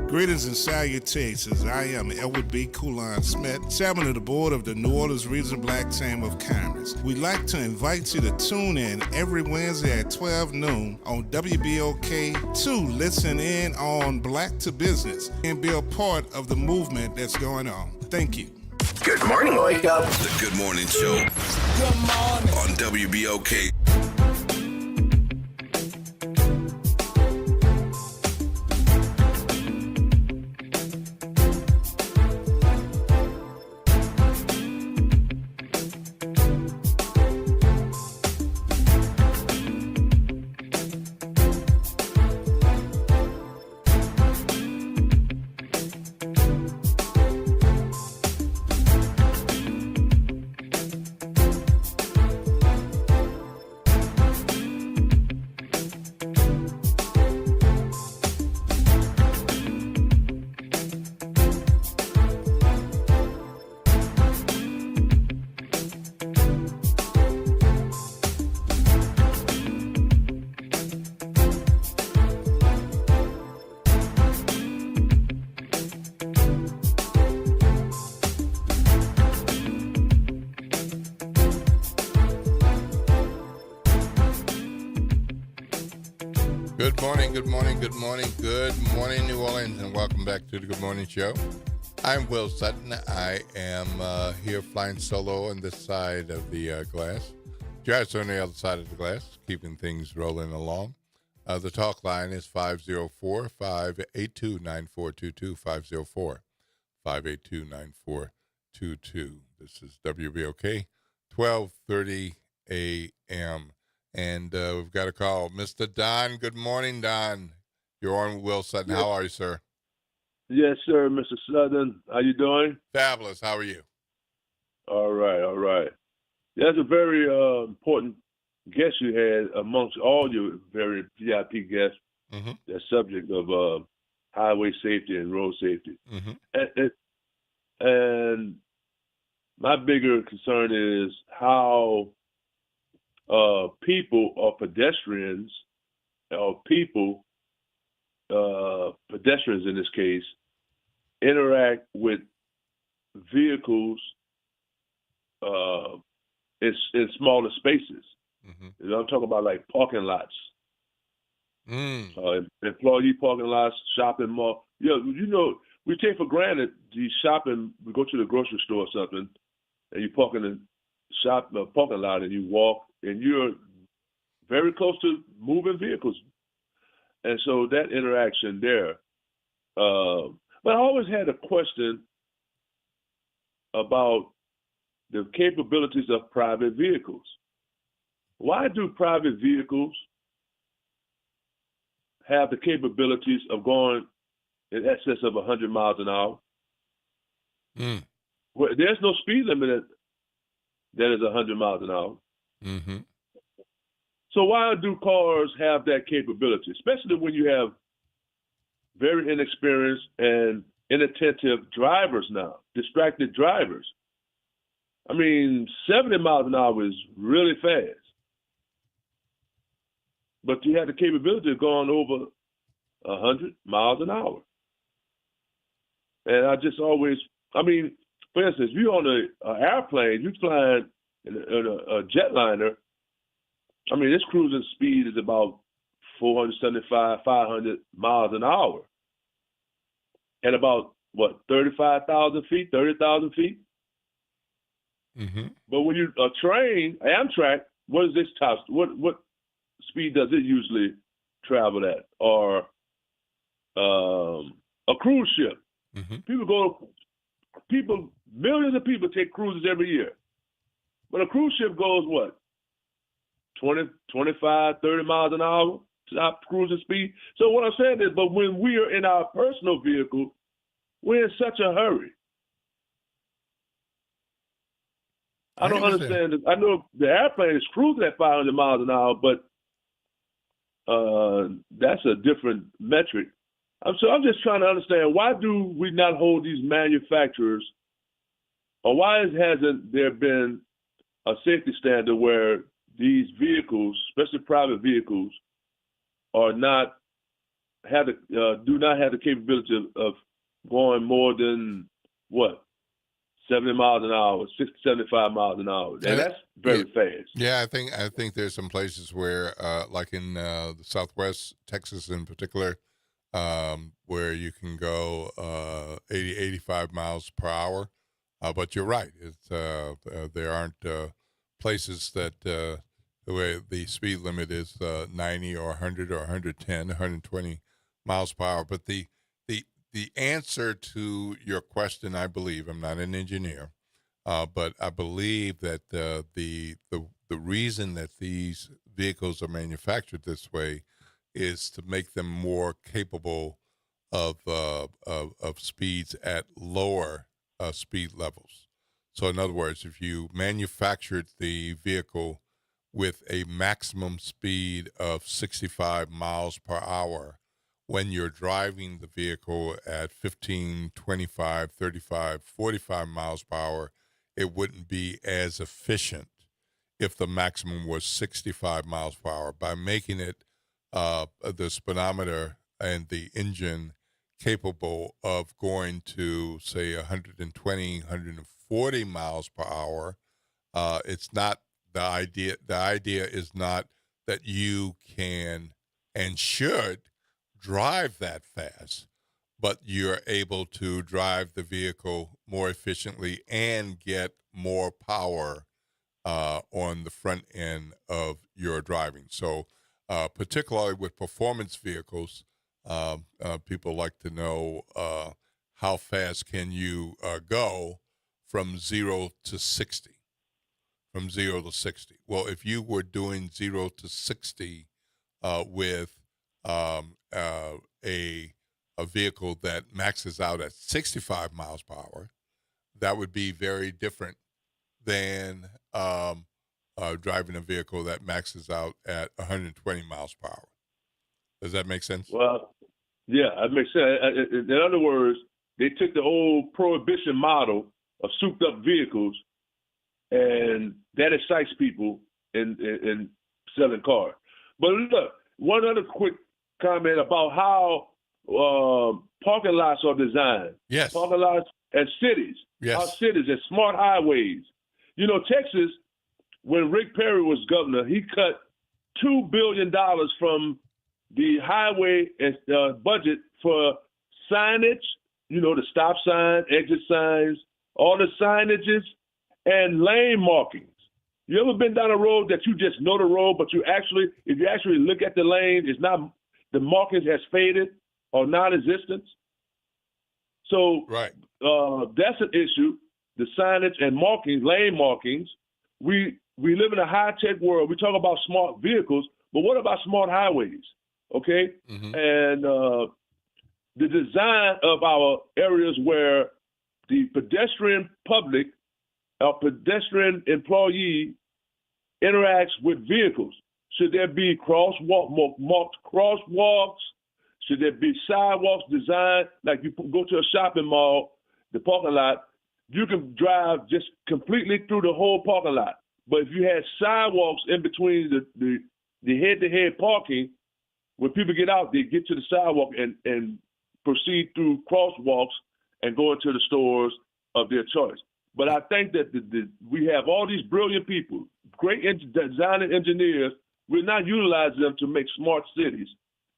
Greetings and salutations. I am Edward B. Coulon Smith, chairman of the board of the New Orleans Regional Black Chamber of Commerce. We'd like to invite you to tune in every Wednesday at 12 noon on WBOK to listen in on Black to Business and be a part of the movement that's going on. Thank you. Good morning, wake up. The Good Morning Show. Good morning. On WBOK. Good morning, good morning, good morning, good morning, New Orleans, and welcome back to the Good Morning Show. I'm Will Sutton. I am here flying solo on this side of the glass. Jared's on the other side of the glass, keeping things rolling along. The talk line is 504-582-9422, 504-582-9422. This is WBOK, 12:30 a.m., and we've got a call. Mr. Don, good morning, Don. You're on Will Sutton. How are you, sir? Yes, sir, Mr. Sutton. How you doing? Fabulous. How are you? All right, all right. That's a very important guest you had amongst all your very VIP guests, the subject of highway safety and road safety. And my bigger concern is how people or pedestrians, or people, pedestrians in this case, interact with vehicles in smaller spaces. You know, I'm talking about like parking lots, employee parking lots, shopping mall. You know, we take for granted the shopping. We go to the grocery store or something, and you park in the parking lot, and you walk, and you're very close to moving vehicles. And so that interaction there. But I always had a question about the capabilities of private vehicles. Why do private vehicles have the capabilities of going in excess of 100 miles an hour? Well, there's no speed limit that is 100 miles an hour. So why do cars have that capability, especially when you have very inexperienced and inattentive drivers now, distracted drivers? I mean, 70 miles an hour is really fast. But you have the capability of going over 100 miles an hour. And I just always, I mean, for instance, if you're on an airplane, you're flying in a jetliner, I mean, this cruising speed is about 475, 500 miles an hour. At about, 35,000 feet, 30,000 feet? But when you, a train, Amtrak, what is this top, what speed does it usually travel at? Or a cruise ship. Millions of people take cruises every year. But a cruise ship goes what? 20, 25, 30 miles an hour, top cruising speed. So what I'm saying is, but when we are in our personal vehicle, we're in such a hurry. I don't understand. I know the airplane is cruising at 500 miles an hour, but that's a different metric. So I'm just trying to understand, why do we not hold these manufacturers, or why hasn't there been a safety standard where these vehicles, especially private vehicles, do not have the capability of going more than 70 miles an hour, 60, 75 miles an hour, and that's very fast. Yeah, I think there's some places where, like in the Southwest, Texas in particular, where you can go 80, 85 miles per hour. But you're right; it's there aren't places that where the speed limit is 90 or 100 or 110, 120 miles per hour. But the answer to your question, I believe, I'm not an engineer, but I believe that the reason that these vehicles are manufactured this way is to make them more capable of speeds at lower speed levels. So in other words, if you manufactured the vehicle with a maximum speed of 65 miles per hour, when you're driving the vehicle at 15, 25, 35, 45 miles per hour, it wouldn't be as efficient if the maximum was 65 miles per hour. By making it the speedometer and the engine capable of going to, say, 120, 140 miles per hour, it's not the idea. The idea is not that you can and should drive that fast, but you're able to drive the vehicle more efficiently and get more power on the front end of your driving. So particularly with performance vehicles, people like to know how fast can you go from 0 to 60. From 0 to 60. Well, if you were doing 0 to 60 with a vehicle that maxes out at 65 miles per hour, that would be very different than driving a vehicle that maxes out at 120 miles per hour. Does that make sense? Well, yeah, that makes sense. In other words, they took the old prohibition model of souped-up vehicles, and that excites people in selling cars. But look, one other quick comment about how parking lots are designed. Yes. Parking lots at cities. Yes. Our cities and smart highways. You know, Texas, when Rick Perry was governor, he cut $2 billion from the highway budget for signage, you know, the stop sign, exit signs, all the signages, and lane markings. You ever been down a road that you just know the road, but if you actually look at the lane, it's not, the markings has faded or non-existent? So right. That's an issue, the signage and markings, lane markings. We live in a high-tech world. We talk about smart vehicles, but what about smart highways? Okay? Mm-hmm. And the design of our areas where the pedestrian public, our pedestrian employee interacts with vehicles. Should there be marked crosswalks? Should there be sidewalks designed, like you go to a shopping mall, the parking lot, you can drive just completely through the whole parking lot. But if you had sidewalks in between the head-to-head parking, when people get out, they get to the sidewalk and proceed through crosswalks and go into the stores of their choice. But I think that we have all these brilliant people, great design engineers. We're not utilizing them to make smart cities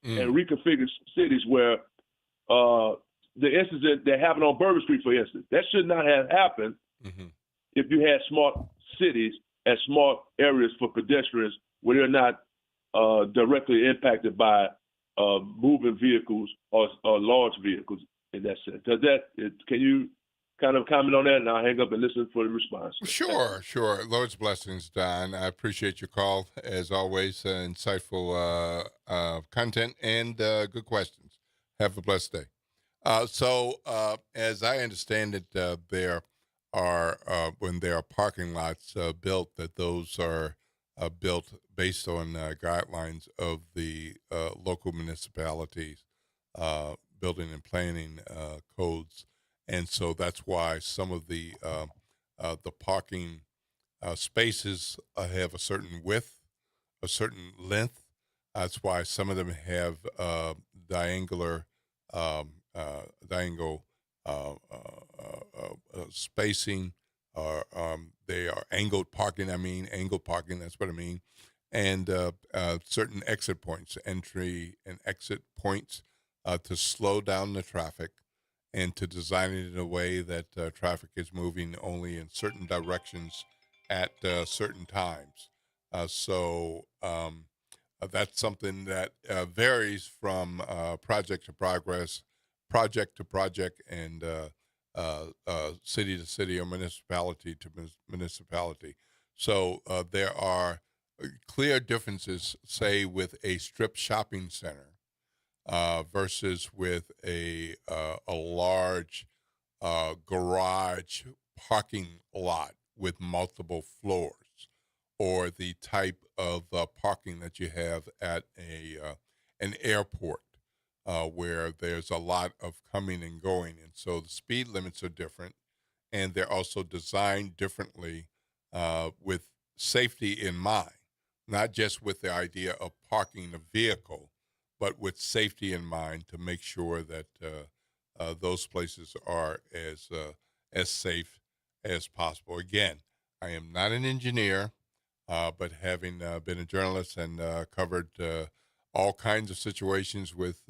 and reconfigure cities where the incident that happened on Bourbon Street, for instance, that should not have happened if you had smart cities and smart areas for pedestrians where they're not directly impacted by moving vehicles or large vehicles in that sense. Can you kind of comment on that, and I'll hang up and listen for the response? Sure. Lord's blessings, Don. I appreciate your call, as always. Insightful content and good questions. Have a blessed day. So as I understand it, there are, when there are parking lots built, that those are built based on guidelines of the local municipalities, building and planning codes. And so that's why some of the parking spaces have a certain width, a certain length. That's why some of them have diagonal spacing, or they are angled parking. Angled parking. That's what I mean. And certain exit points, entry and exit points, to slow down the traffic, and to design it in a way that traffic is moving only in certain directions at certain times. So that's something that varies from project to project, and city to city or municipality to municipality. So there are clear differences, say, with a strip shopping center versus with a large garage parking lot with multiple floors, or the type of parking that you have at an airport where there's a lot of coming and going. And so the speed limits are different, and they're also designed differently with safety in mind, not just with the idea of parking a vehicle, but with safety in mind to make sure that those places are as safe as possible. Again, I am not an engineer, but having been a journalist and covered all kinds of situations with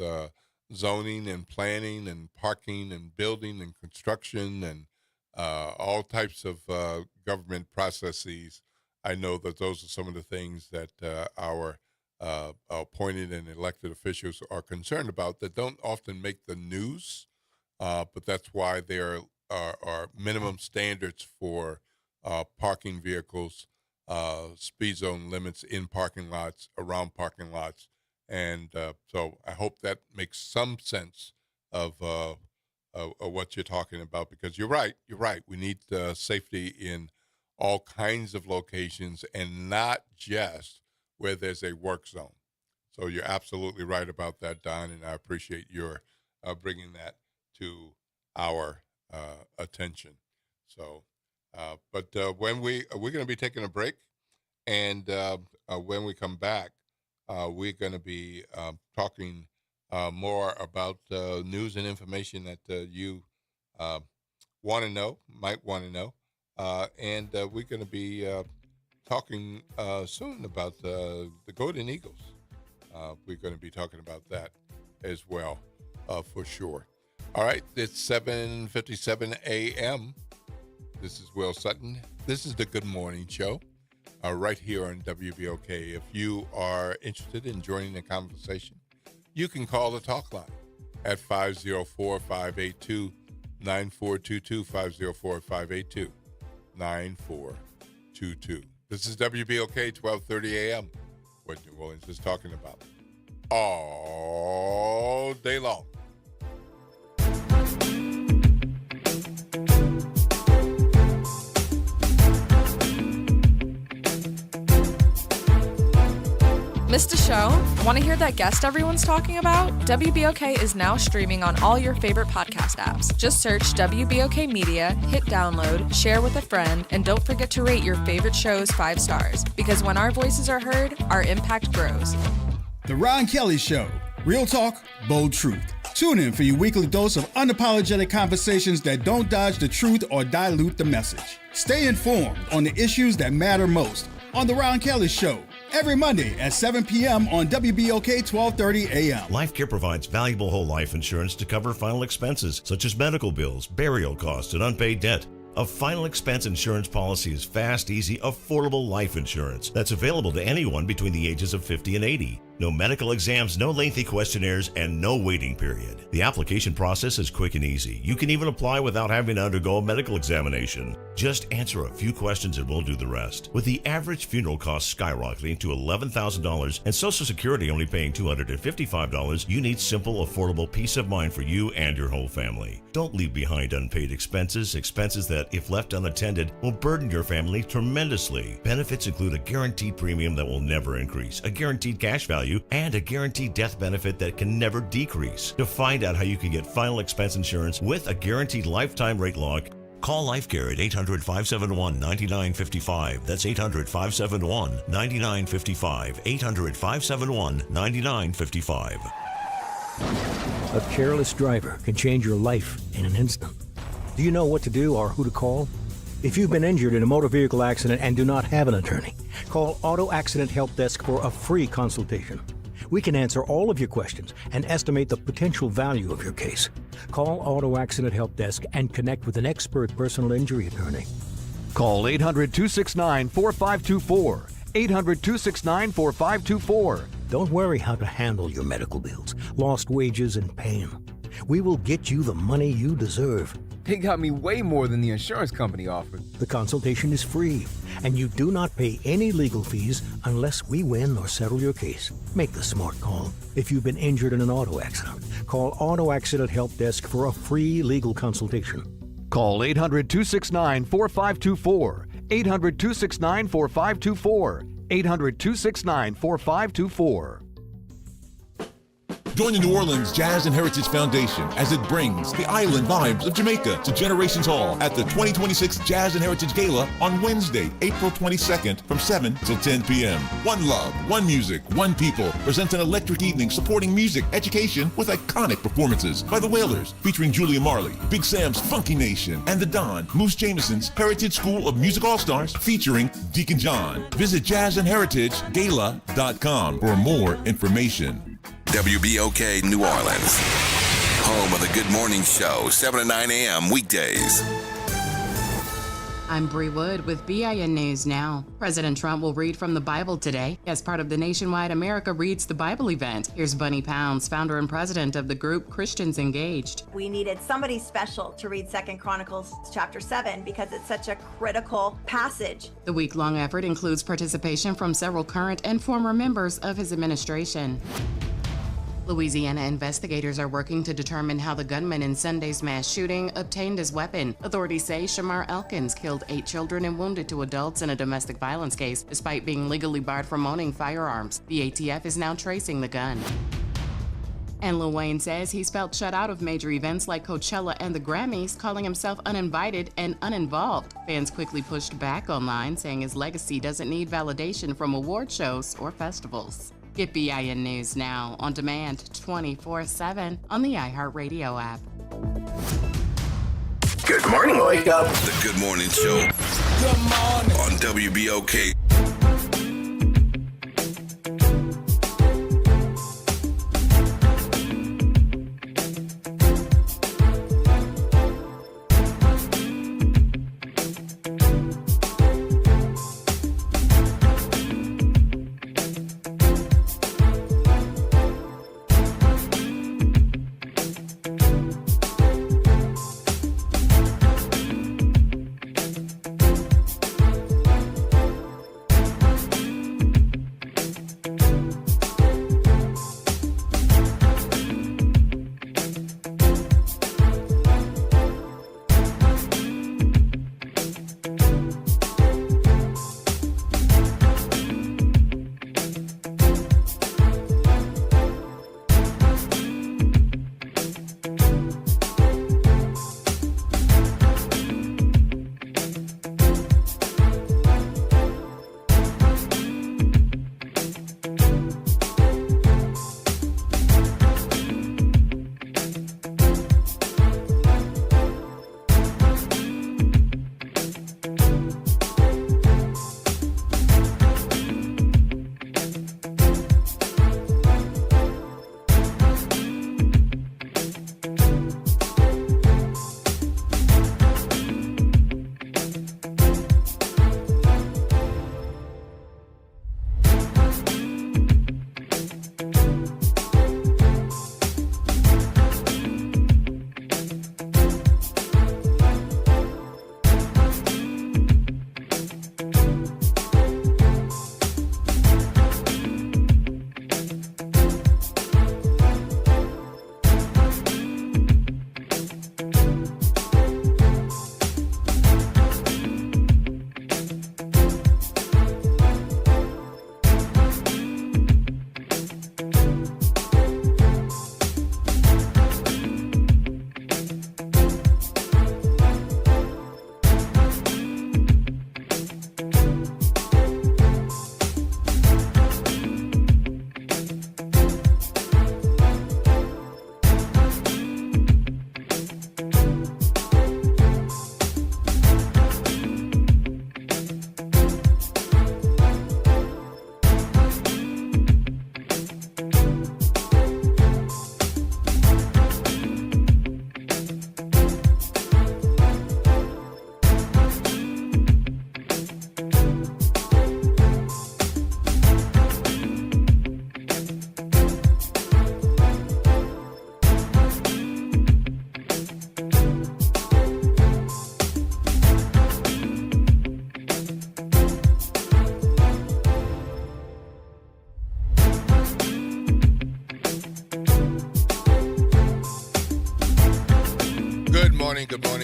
zoning and planning and parking and building and construction and all types of government processes, I know that those are some of the things that our appointed and elected officials are concerned about that don't often make the news, but that's why there are minimum standards for parking vehicles, speed zone limits in parking lots, around parking lots. And so I hope that makes some sense of what you're talking about, because you're right. We need safety in all kinds of locations and not just where there's a work zone. So you're absolutely right about that, Don, and I appreciate your bringing that to our attention. So, but when we're going to be taking a break, and when we come back, we're going to be talking more about news and information that you want to know, might want to know. And we're going to be talking soon about the Golden Eagles. We're going to be talking about that as well, for sure. All right, it's 7:57 a.m. This is Will Sutton. This is the Good Morning Show, right here on WBOK. If you are interested in joining the conversation, you can call the talk line at 504-582-9422, 504-582-9422. This is WBOK 1230 a.m., what New Orleans is talking about all day long. Missed a show? Want to hear that guest everyone's talking about? WBOK is now streaming on all your favorite podcast apps. Just search WBOK Media, hit download, share with a friend, and don't forget to rate your favorite shows 5 stars. Because when our voices are heard, our impact grows. The Ron Kelly Show. Real talk, bold truth. Tune in for your weekly dose of unapologetic conversations that don't dodge the truth or dilute the message. Stay informed on the issues that matter most on The Ron Kelly Show. Every Monday at 7 p.m. on WBOK 1230 a.m. LifeCare provides valuable whole life insurance to cover final expenses such as medical bills, burial costs, and unpaid debt. A final expense insurance policy is fast, easy, affordable life insurance that's available to anyone between the ages of 50 and 80. No medical exams, no lengthy questionnaires, and no waiting period. The application process is quick and easy. You can even apply without having to undergo a medical examination. Just answer a few questions and we'll do the rest. With the average funeral cost skyrocketing to $11,000 and Social Security only paying $255, you need simple, affordable peace of mind for you and your whole family. Don't leave behind unpaid expenses that, if left unattended, will burden your family tremendously. Benefits include a guaranteed premium that will never increase, a guaranteed cash value, and a guaranteed death benefit that can never decrease. To find out how you can get final expense insurance with a guaranteed lifetime rate lock, call LifeCare at 800-571-9955. That's 800-571-9955. 800-571-9955. A careless driver can change your life in an instant. Do you know what to do or who to call? If you've been injured in a motor vehicle accident and do not have an attorney, call Auto Accident Help Desk for a free consultation. We can answer all of your questions and estimate the potential value of your case. Call Auto Accident Help Desk and connect with an expert personal injury attorney. Call 800-269-4524. 800-269-4524. Don't worry how to handle your medical bills, lost wages, and pain. We will get you the money you deserve. They got me way more than the insurance company offered. The consultation is free, and you do not pay any legal fees unless we win or settle your case. Make the smart call. If you've been injured in an auto accident, call Auto Accident Help Desk for a free legal consultation. Call 800-269-4524. 800-269-4524. 800-269-4524. Join the New Orleans Jazz and Heritage Foundation as it brings the island vibes of Jamaica to Generations Hall at the 2026 Jazz and Heritage Gala on Wednesday, April 22nd from 7 till 10 p.m. One love, one music, one people presents an electric evening supporting music, education with iconic performances by the Wailers featuring Julia Marley, Big Sam's Funky Nation, and the Don, Moose Jameson's Heritage School of Music All-Stars featuring Deacon John. Visit jazzandheritagegala.com for more information. WBOK New Orleans, home of the Good Morning Show, 7 to 9 a.m. weekdays. I'm Bree Wood with BIN News Now. President Trump will read from the Bible today as part of the nationwide America Reads the Bible event. Here's Bunny Pounds, founder and president of the group Christians Engaged. We needed somebody special to read 2 Chronicles chapter 7 because it's such a critical passage. The week-long effort includes participation from several current and former members of his administration. Louisiana investigators are working to determine how the gunman in Sunday's mass shooting obtained his weapon. Authorities say Shamar Elkins killed 8 children and wounded 2 adults in a domestic violence case, despite being legally barred from owning firearms. The ATF is now tracing the gun. And Lil Wayne says he's felt shut out of major events like Coachella and the Grammys, calling himself uninvited and uninvolved. Fans quickly pushed back online, saying his legacy doesn't need validation from award shows or festivals. Get BIN News Now on demand 24/7 on the iHeartRadio app. Good morning, wake up. The Good Morning Show. Good morning. On WBOK.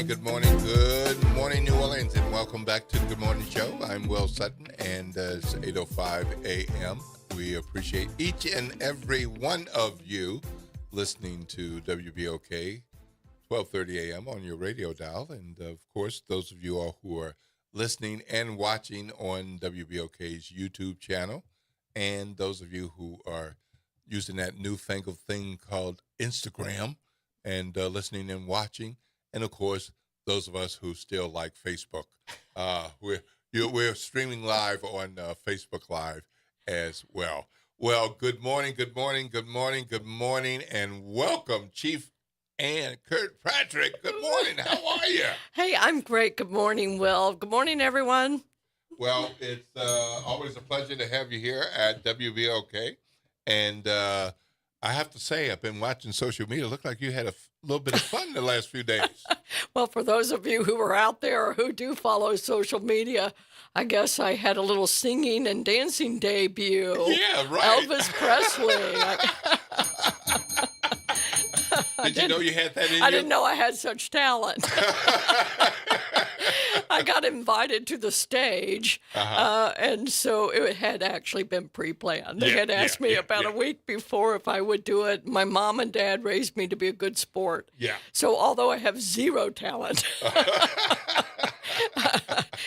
good morning, New Orleans, and welcome back to the Good Morning Show. I'm Will Sutton, and it's 8:05 a.m. We appreciate each and every one of you listening to WBOK, 12:30 a.m. on your radio dial, and of course, those of you all who are listening and watching on WBOK's YouTube channel, and those of you who are using that newfangled thing called Instagram and listening and watching. And, of course, those of us who still like Facebook. We're streaming live on Facebook Live as well. Well, good morning, and welcome, Chief Ann Kirkpatrick. Good morning. How are you? Hey, I'm great. Good morning, Will. Good morning, everyone. Well, it's always a pleasure to have you here at WBOK. And I have to say, I've been watching social media. It looked like you had a little bit of fun the last few days. Well, for those of you who are out there who do follow social media, I guess I had a little singing and dancing debut. Yeah, right. Elvis Presley. Did you know you had that in you? I didn't know I had such talent. I got invited to the stage, and so it had actually been pre-planned. They had asked me about a week before if I would do it. My mom and dad raised me to be a good sport. Yeah. So although I have zero talent,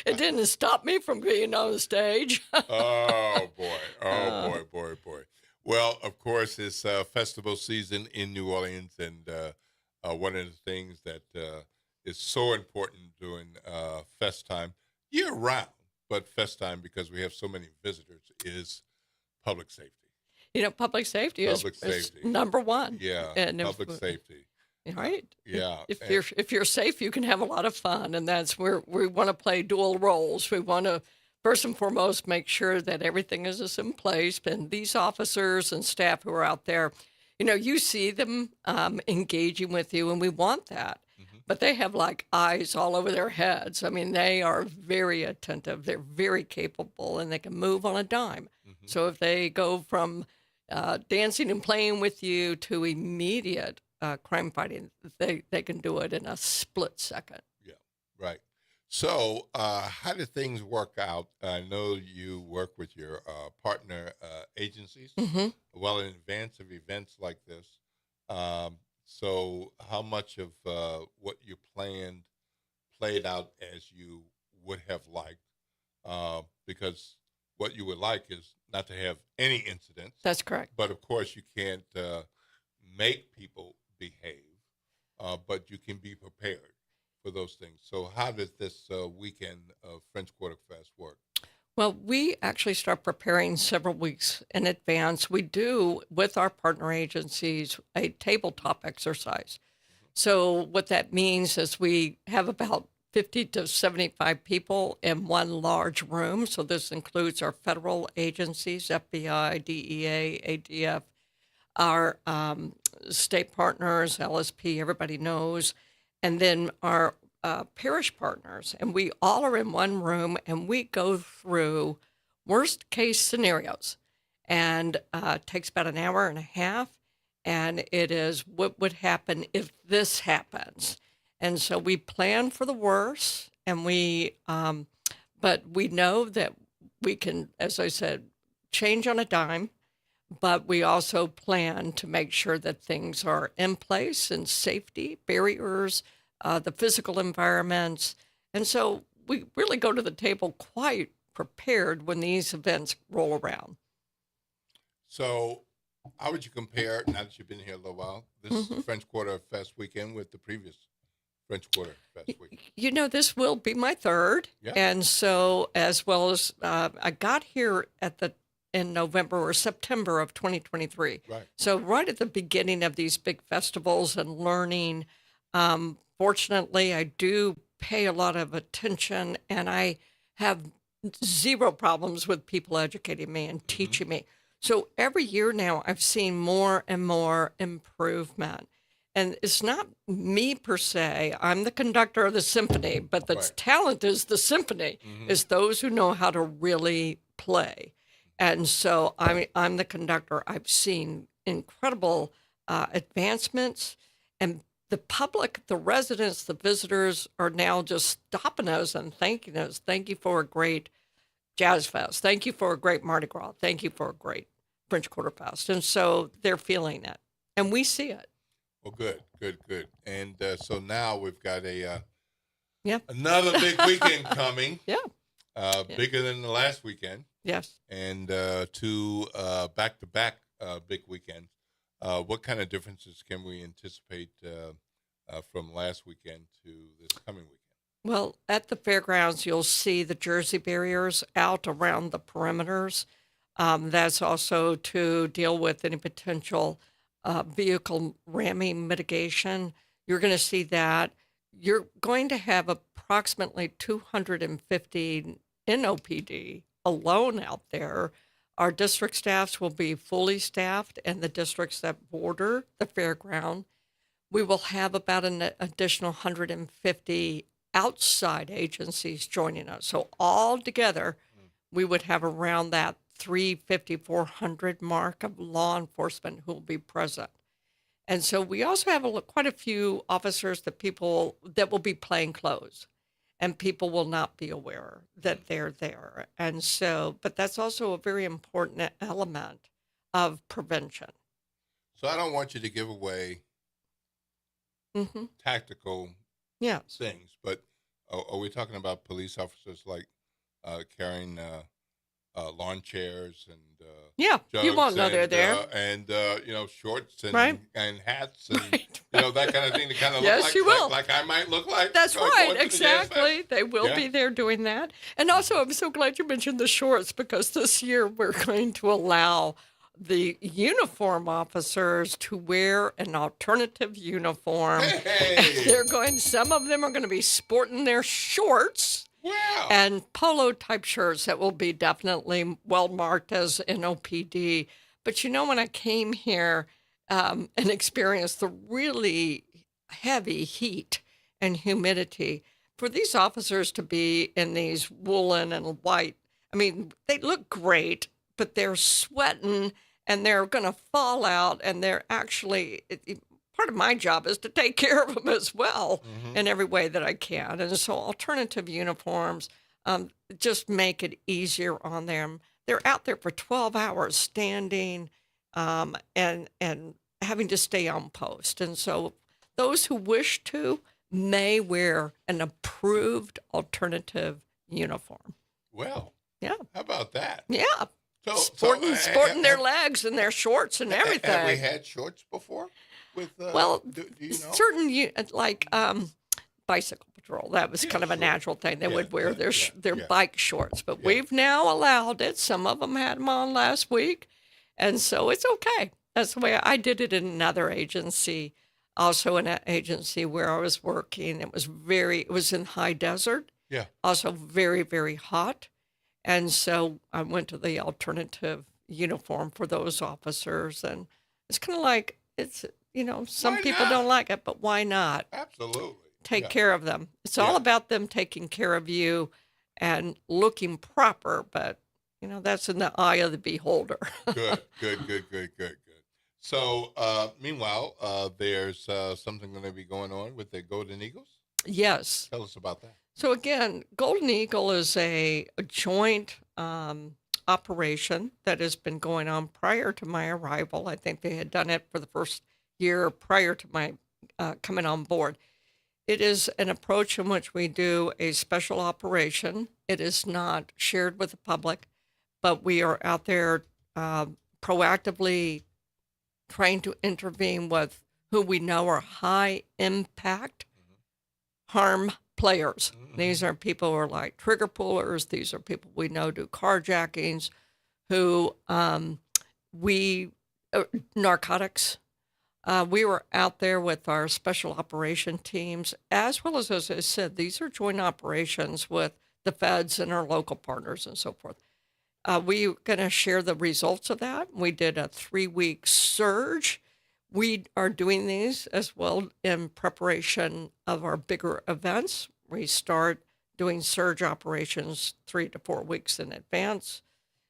it didn't stop me from being on the stage. Oh, boy. Well, of course, it's festival season in New Orleans, and one of the things that is so important during fest time, year-round, but fest time because we have so many visitors, is public safety. You know, public safety is number one. Yeah, and public safety. Right. Yeah. If you're safe, you can have a lot of fun, and that's where we want to play dual roles. We want to, first and foremost, make sure that everything is in place, and these officers and staff who are out there, you know, you see them engaging with you, and we want that. But they have like eyes all over their heads. I mean, they are very attentive. They're very capable, and they can move on a dime. So if they go from dancing and playing with you to immediate crime fighting, they can do it in a split second. Yeah, right. So how do things work out? I know you work with your partner agencies well in advance of events like this. So how much of what you planned played out as you would have liked? Because what you would like is not to have any incidents. That's correct. But, of course, you can't make people behave, but you can be prepared for those things. So how does this weekend of French Quarter Fest work? Well, we actually start preparing several weeks in advance. We do, with our partner agencies, a tabletop exercise. So what that means is we have about 50 to 75 people in one large room. So this includes our federal agencies, FBI, DEA, ADF, our state partners, LSP, everybody knows, and then our parish partners, and we all are in one room, and we go through worst case scenarios, and it takes about an hour and a half, and it is what would happen if this happens. And so we plan for the worst, and but we know that we can, as I said, change on a dime, but we also plan to make sure that things are in place and safety, barriers, the physical environments. And so we really go to the table quite prepared when these events roll around. So how would you compare, now that you've been here a little while, this French Quarter Fest weekend with the previous French Quarter Fest weekend? You know, this will be my third. Yeah. And so as well as I got here in November or September of 2023. Right. So right at the beginning of these big festivals and learning, fortunately, I do pay a lot of attention, and I have zero problems with people educating me and teaching me. So every year now, I've seen more and more improvement. And it's not me per se. I'm the conductor of the symphony, but the talent is the symphony, is those who know how to really play. And so I'm the conductor. I've seen incredible advancements, and the public, the residents, the visitors are now just stopping us and thanking us. Thank you for a great Jazz Fest. Thank you for a great Mardi Gras. Thank you for a great French Quarter Fest. And so they're feeling it, and we see it. Well, good. And so now we've got Yep. another big weekend coming. Yeah. Bigger than the last weekend. Yes. And two back-to-back big weekends. What kind of differences can we anticipate from last weekend to this coming weekend? Well, at the fairgrounds, you'll see the Jersey barriers out around the perimeters. That's also to deal with any potential vehicle ramming mitigation. You're going to see that. You're going to have approximately 250 NOPD alone out there. Our district staffs will be fully staffed, and the districts that border the fairground, we will have about an additional 150 outside agencies joining us. So all together, we would have around that 350, 400 mark of law enforcement who will be present. And so we also have quite a few officers that will be plain clothes, and people will not be aware that they're there. And so, but that's also a very important element of prevention. So I don't want you to give away tactical things, but are we talking about police officers like carrying lawn chairs and you won't know they're there, and shorts and right. and hats and that kind of thing to kind of yes, look like, you will. like I might look like. That's like right, exactly. They will be there doing that. And also, I'm so glad you mentioned the shorts, because this year we're going to allow the uniform officers to wear an alternative uniform. Hey. Some of them are going to be sporting their shorts. Wow. And polo type shirts that will be definitely well marked as NOPD. But when I came here and experienced the really heavy heat and humidity, for these officers to be in these woolen and white, I mean, they look great, but they're sweating and they're going to fall out, and they're actually, part of my job is to take care of them as well in every way that I can. And so alternative uniforms just make it easier on them. They're out there for 12 hours standing and having to stay on post. And so those who wish to may wear an approved alternative uniform. Well, yeah. How about that? Yeah. So, sporting their legs and their shorts and everything. Have we had shorts before? With do you know? Certain bicycle patrol, that was kind of a natural thing. They would wear their bike shorts, but we've now allowed it. Some of them had them on last week, and so it's okay. That's the way I did it in another agency, also in an agency where I was working. It was in high desert. Yeah. Also very, very hot. And so I went to the alternative uniform for those officers, and it's kind of like some people don't like it, but why not? Absolutely. Take care of them. It's all about them taking care of you and looking proper, but, that's in the eye of the beholder. Good. So, meanwhile, there's something going to be going on with the Golden Eagles? Yes. Tell us about that. So, again, Golden Eagle is a joint operation that has been going on prior to my arrival. I think they had done it for the first year prior to my coming on board. It is an approach in which we do a special operation. It is not shared with the public, but we are out there proactively trying to intervene with who we know are high impact harm players. These are people who are like trigger pullers. These are people we know do carjackings, who narcotics. We were out there with our special operation teams, as well as I said, these are joint operations with the feds and our local partners and so forth. We're going to share the results of that. We did a 3-week surge. We are doing these as well in preparation of our bigger events. We start doing surge operations 3 to 4 weeks in advance.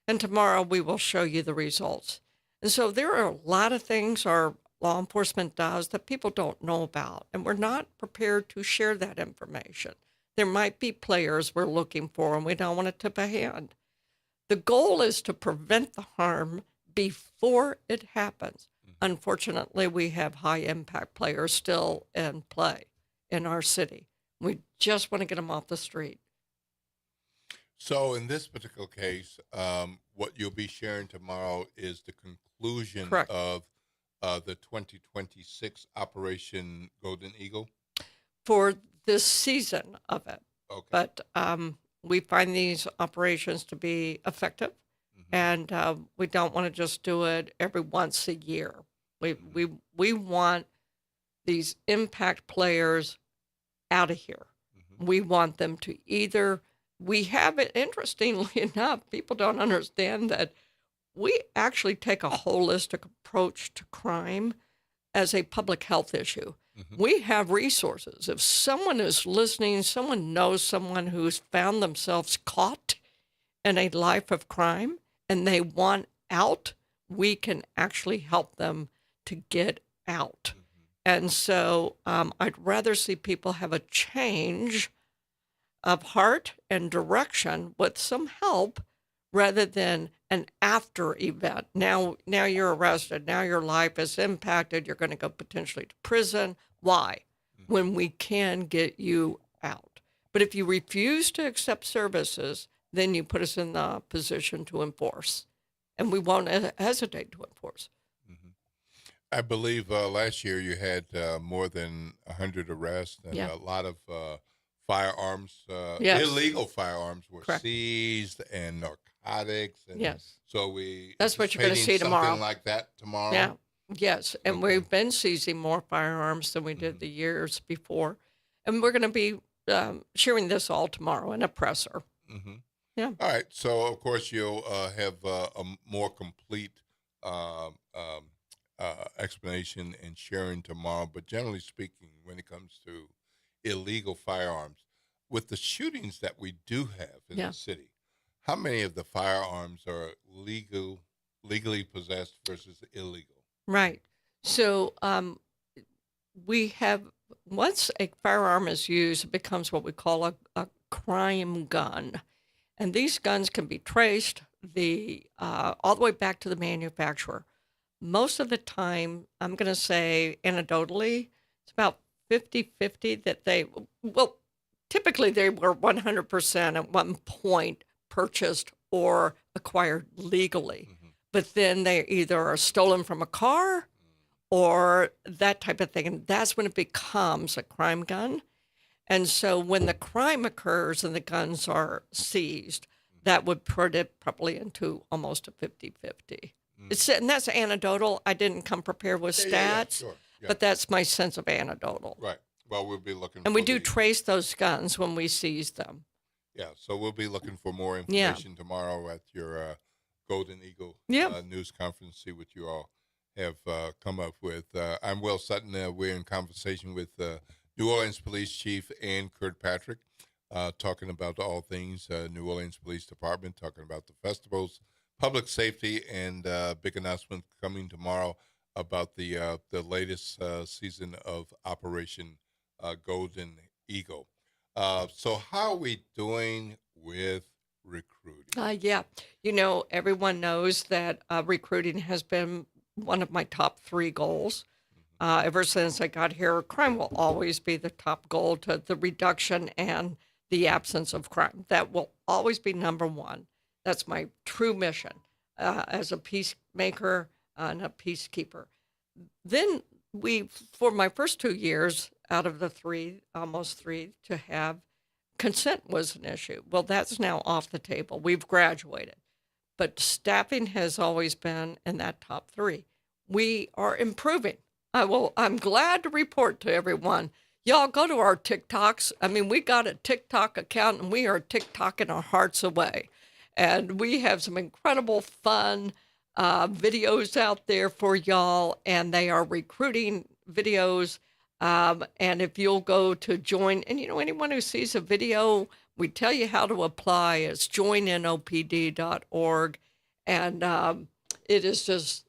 And tomorrow we will show you the results. And so there are a lot of things our law enforcement does that people don't know about, and we're not prepared to share that information. There might be players we're looking for, and we don't want to tip a hand. The goal is to prevent the harm before it happens. Unfortunately, we have high-impact players still in play in our city. We just want to get them off the street. So in this particular case, what you'll be sharing tomorrow is the conclusion Correct. of the 2026 Operation Golden Eagle? For this season of it. Okay. But we find these operations to be effective, and we don't want to just do it every once a year. We want these impact players out of here. We want them to either, we have it, interestingly enough, people don't understand that we actually take a holistic approach to crime as a public health issue. We have resources. If someone is listening, someone knows someone who's found themselves caught in a life of crime and they want out, we can actually help them to get out. And so I'd rather see people have a change of heart and direction with some help rather than an after event. Now you're arrested. Now your life is impacted. You're going to go potentially to prison. Why? When we can get you out. But if you refuse to accept services, then you put us in the position to enforce. And we won't hesitate to enforce. I believe last year you had more than 100 arrests and Yeah. a lot of firearms, Yes. illegal firearms were Correct. seized and narcotics. And Yes. So we That's what you're going to see anticipating tomorrow. Something like that tomorrow. Yeah. Yes. And we've been seizing more firearms than we did the years before. And we're going to be sharing this all tomorrow in a presser. Yeah. All right. So, of course, you'll have a more complete explanation and sharing tomorrow. But generally speaking, when it comes to illegal firearms, with the shootings that we do have in Yeah. the city, how many of the firearms are legally possessed versus illegal? Right. So we have, once a firearm is used, it becomes what we call a crime gun. And these guns can be traced all the way back to the manufacturer. Most of the time, I'm going to say anecdotally, it's about 50-50 that typically they were 100% at one point purchased or acquired legally. But then they either are stolen from a car or that type of thing. And that's when it becomes a crime gun. And so when the crime occurs and the guns are seized, that would put it probably into almost a 50-50. And that's anecdotal. I didn't come prepared with stats, Sure. Yeah. but that's my sense of anecdotal. Right. Well, we'll be looking And for we do trace those guns when we seize them. Yeah, so we'll be looking for more Yeah. information tomorrow at your Golden Eagle Yeah. news conference, see what you all have come up with. I'm Will Sutton. We're in conversation with New Orleans Police Chief Ann Kirkpatrick, talking about all things New Orleans Police Department, talking about the festivals, public safety, and big announcement coming tomorrow about the latest season of Operation Golden Eagle. So how are we doing with recruiting? Yeah. Everyone knows that recruiting has been one of my top 3 goals. Ever since I got here, crime will always be the top goal, to the reduction and the absence of crime. That will always be number 1. That's my true mission as a peacemaker and a peacekeeper. Then for my first 2 years out of the 3, almost 3, to have consent was an issue. Well, that's now off the table. We've graduated. But staffing has always been in that top 3. We are improving. I'm glad to report to everyone, y'all go to our TikToks. I mean, we got a TikTok account and we are TikToking our hearts away. And we have some incredible fun videos out there for y'all, and they are recruiting videos. And if you'll go to join, and anyone who sees a video, we tell you how to apply. It's joinnopd.org. And it is just,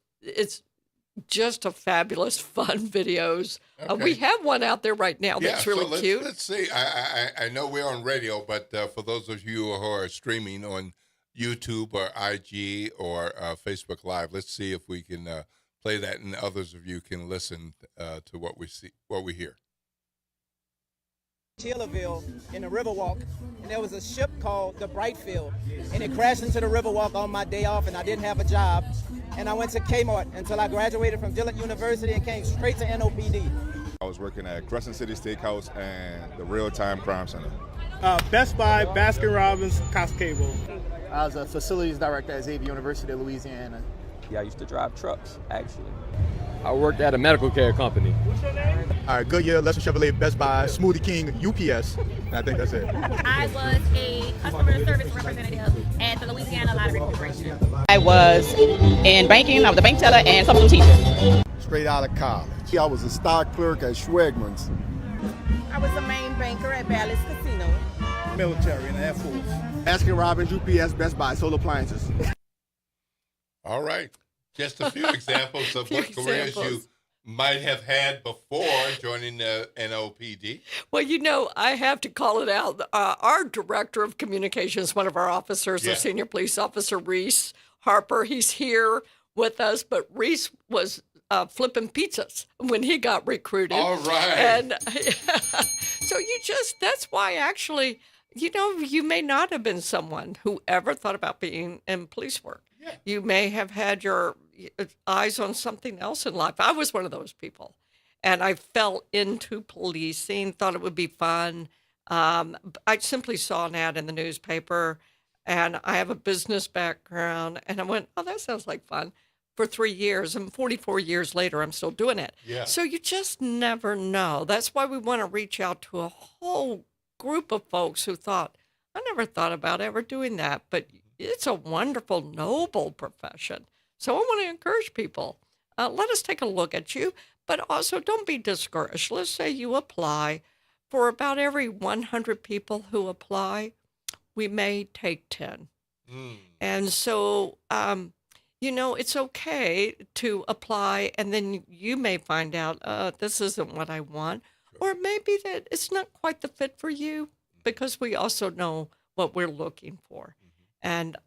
just a fabulous, fun videos. Okay. We have one out there right now that's really so cute. Let's see. I know we're on radio, but for those of you who are streaming on YouTube or IG or Facebook Live, let's see if we can play that, and others of you can listen to what we hear. Taylorville in the Riverwalk, and there was a ship called the Brightfield, and it crashed into the Riverwalk on my day off, and I didn't have a job, and I went to Kmart until I graduated from Dillard University and came straight to NOPD. I was working at Crescent City Steakhouse and the Real Time Crime Center. Best Buy, Baskin Robbins, Cox Cable. I was a facilities director at Xavier University of Louisiana. Yeah, I used to drive trucks, actually. I worked at a medical care company. What's your name? All right, Goodyear, Lester Chevrolet, Best Buy, Smoothie King, UPS, and I think that's it. I was a customer service representative at the Louisiana Lottery Corporation. I was in banking. I was a bank teller and substitute teacher. Straight out of college. I was a stock clerk at Schwegman's. I was a main banker at Bally's Casino. Military and Air Force. Baskin Robbins, UPS, Best Buy, Solar Appliances. All right. Just a few examples of what careers you might have had before joining the NOPD. Well, I have to call it out. Our director of communications, one of our officers, the senior police officer, Reese Harper, he's here with us, but Reese was flipping pizzas when he got recruited. All right. And so that's why actually, you may not have been someone who ever thought about being in police work. Yeah. You may have had your eyes on something else in life. I was one of those people, and I fell into policing, thought it would be fun. I simply saw an ad in the newspaper, and I have a business background, and I went, oh, that sounds like fun. For 3 years, and 44 years later, I'm still doing it. Yeah. So you just never know. That's why we want to reach out to a whole group of folks who thought, I never thought about ever doing that, but it's a wonderful, noble profession. So I want to encourage people. Let us take a look at you, but also don't be discouraged. Let's say you apply. For about every 100 people who apply, we may take 10. And so, it's okay to apply, and then you may find out, this isn't what I want. Or maybe that it's not quite the fit for you, because we also know what we're looking for. And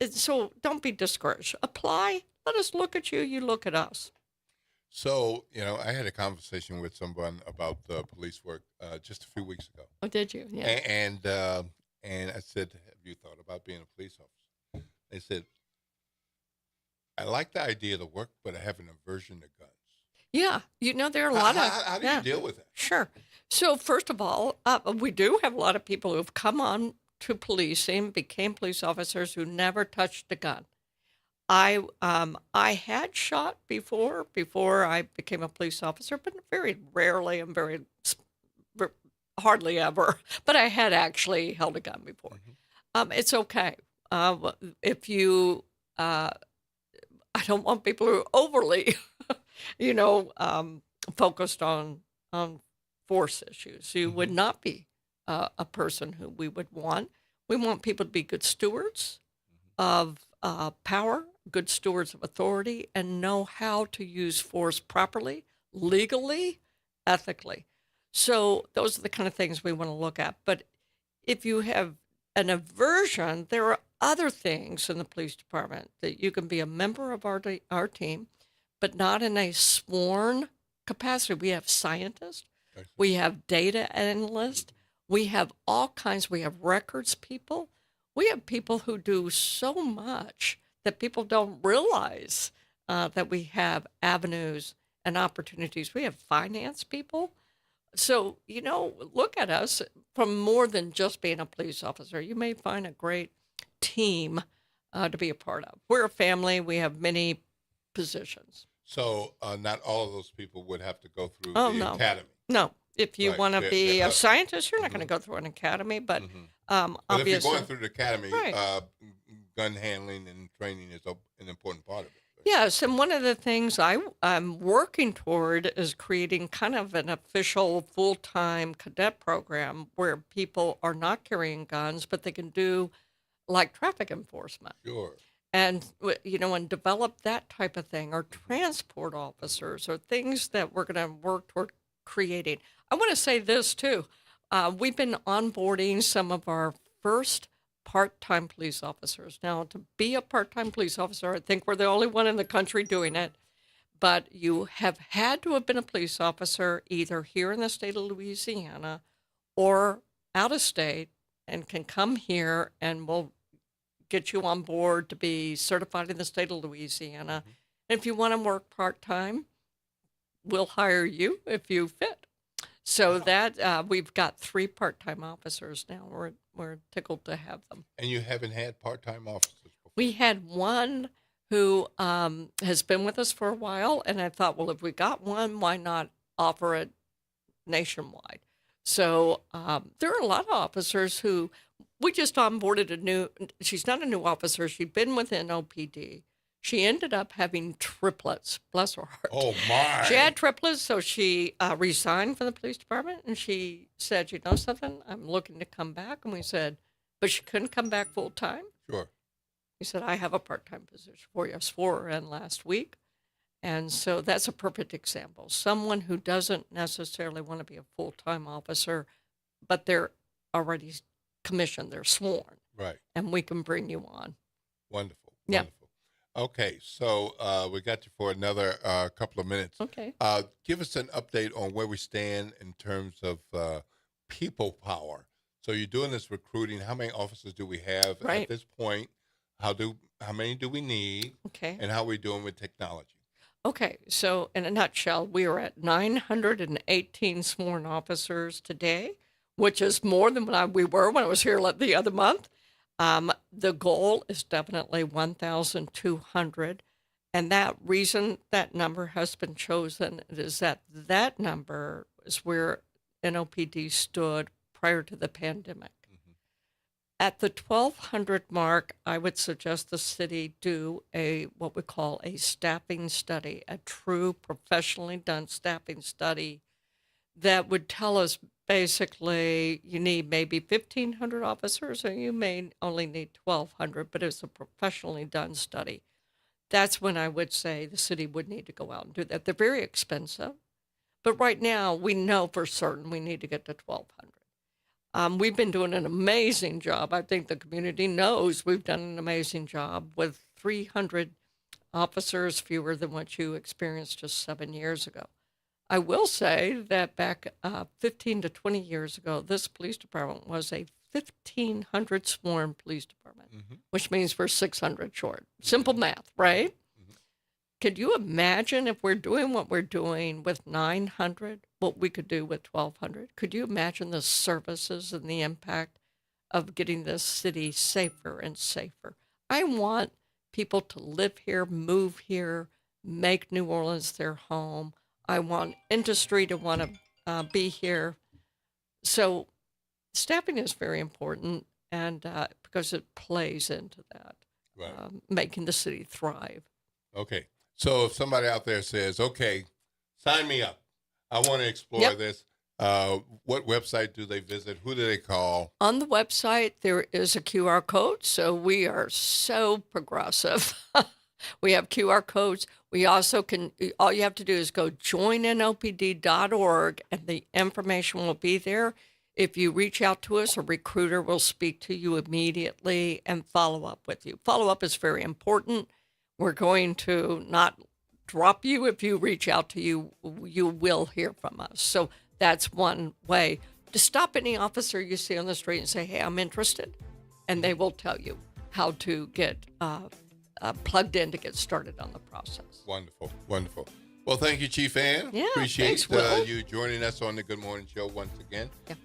so don't be discouraged. Apply. Let us look at you. You look at us. So, I had a conversation with someone about police work just a few weeks ago. Oh, did you? Yeah. And I said, have you thought about being a police officer? They said, I like the idea of the work, but I have an aversion to guns. Yeah. There are a lot of... How do you deal with that? Sure. So, first of all, we do have a lot of people who have come on to policing, became police officers who never touched a gun. I had shot before I became a police officer, but very rarely and very hardly ever. But I had actually held a gun before. It's okay. If you, I don't want people who are overly, focused on force issues. You would not be a person who we would want. We want people to be good stewards of power, good stewards of authority, and know how to use force properly, legally, ethically. So those are the kind of things we want to look at. But if you have an aversion, there are other things in the police department that you can be a member of our team, but not in a sworn capacity. We have scientists. We have data analysts. We have all kinds. We have records people. We have people who do so much that people don't realize that we have avenues and opportunities. We have finance people. So, look at us from more than just being a police officer. You may find a great team to be a part of. We're a family. We have many positions. So not all of those people would have to go through the academy. No. If you want to be a scientist, you're not going to go through an academy. But obviously, if you're going through the academy, gun handling and training is an important part of it. Yes, and one of the things I'm working toward is creating kind of an official full-time cadet program where people are not carrying guns, but they can do like traffic enforcement. Sure. and and develop that type of thing, or transport officers, or things that we're going to work toward creating. I want to say this too. We've been onboarding some of our first part-time police officers. Now, to be a part-time police officer, I think we're the only one in the country doing it, but you have had to have been a police officer either here in the state of Louisiana or out of state, and can come here and we'll get you on board to be certified in the state of Louisiana. And if you want to work part-time, we'll hire you if you fit. So that we've got 3 part-time officers now. We're tickled to have them. And you haven't had part-time officers before? We had one who has been with us for a while, and I thought, well, if we got one, why not offer it nationwide? So there are a lot of officers who we just onboarded she's not a new officer. She'd been within OPD. She ended up having triplets. Bless her heart. Oh, my. She had triplets, so she resigned from the police department, and she said, you know something? I'm looking to come back. And we said, but she couldn't come back full-time? Sure. He said, I have a part-time position for you. I swore her in last week. And so that's a perfect example. Someone who doesn't necessarily want to be a full-time officer, but they're already commissioned, they're sworn. Right. And we can bring you on. Wonderful. Yeah. Wonderful. Okay, so we got you for another couple of minutes. Okay. Give us an update on where we stand in terms of people power. So you're doing this recruiting. How many officers do we have at this point? How many do we need? Okay. And how are we doing with technology? Okay, so in a nutshell, we are at 918 sworn officers today, which is more than we were when I was here the other month. The goal is definitely 1,200. And that reason that number has been chosen is that number is where NOPD stood prior to the pandemic. At the 1,200 mark, I would suggest the city do what we call a staffing study, a true professionally done staffing study that would tell us basically you need maybe 1,500 officers, or you may only need 1,200, but it's a professionally done study. That's when I would say the city would need to go out and do that. They're very expensive, but right now we know for certain we need to get to 1,200. We've been doing an amazing job. I think the community knows we've done an amazing job with 300 officers fewer than what you experienced just 7 years ago. I will say that back 15 to 20 years ago, this police department was a 1,500 sworn police department, which means we're 600 short. Simple math, right? Could you imagine if we're doing what we're doing with 900, what we could do with 1,200? Could you imagine the services and the impact of getting this city safer and safer? I want people to live here, move here, make New Orleans their home. I want industry to want to be here. So staffing is very important, and because it plays into that, making the city thrive. Okay. So if somebody out there says, okay, sign me up, I want to explore this, what website do they visit? Who do they call? On the website, there is a QR code. So we are so progressive. We have QR codes. We also all you have to do is go joinnopd.org, and the information will be there. If you reach out to us, a recruiter will speak to you immediately and follow up with you. Follow up is very important. We're going to not drop you. If you reach out to you, you will hear from us. So that's one way. To stop any officer you see on the street and say, hey, I'm interested. And they will tell you how to get plugged in to get started on the process. Wonderful, wonderful. Well, thank you, Chief Ann. Yeah, appreciate thanks, you joining us on the Good Morning Show once again. Yeah.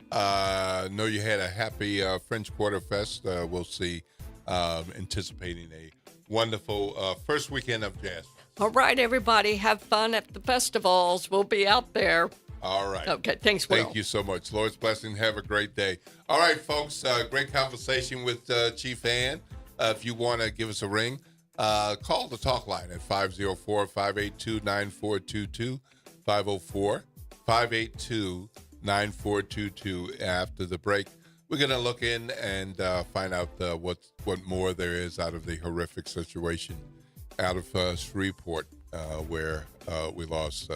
Know you had a happy French Quarter Fest. We'll see, anticipating a wonderful first weekend of Jazz Fest. All right, everybody, have fun at the festivals. We'll be out there. All right. Okay, thanks, Will. Thank you so much. Lord's blessing. Have a great day. All right, folks, great conversation with Chief Ann. If you want to give us a ring, call the talk line at 504-582-9422, 504-582-9422. After the break, We're going to look in and find out what more there is out of the horrific situation out of Shreveport, where we lost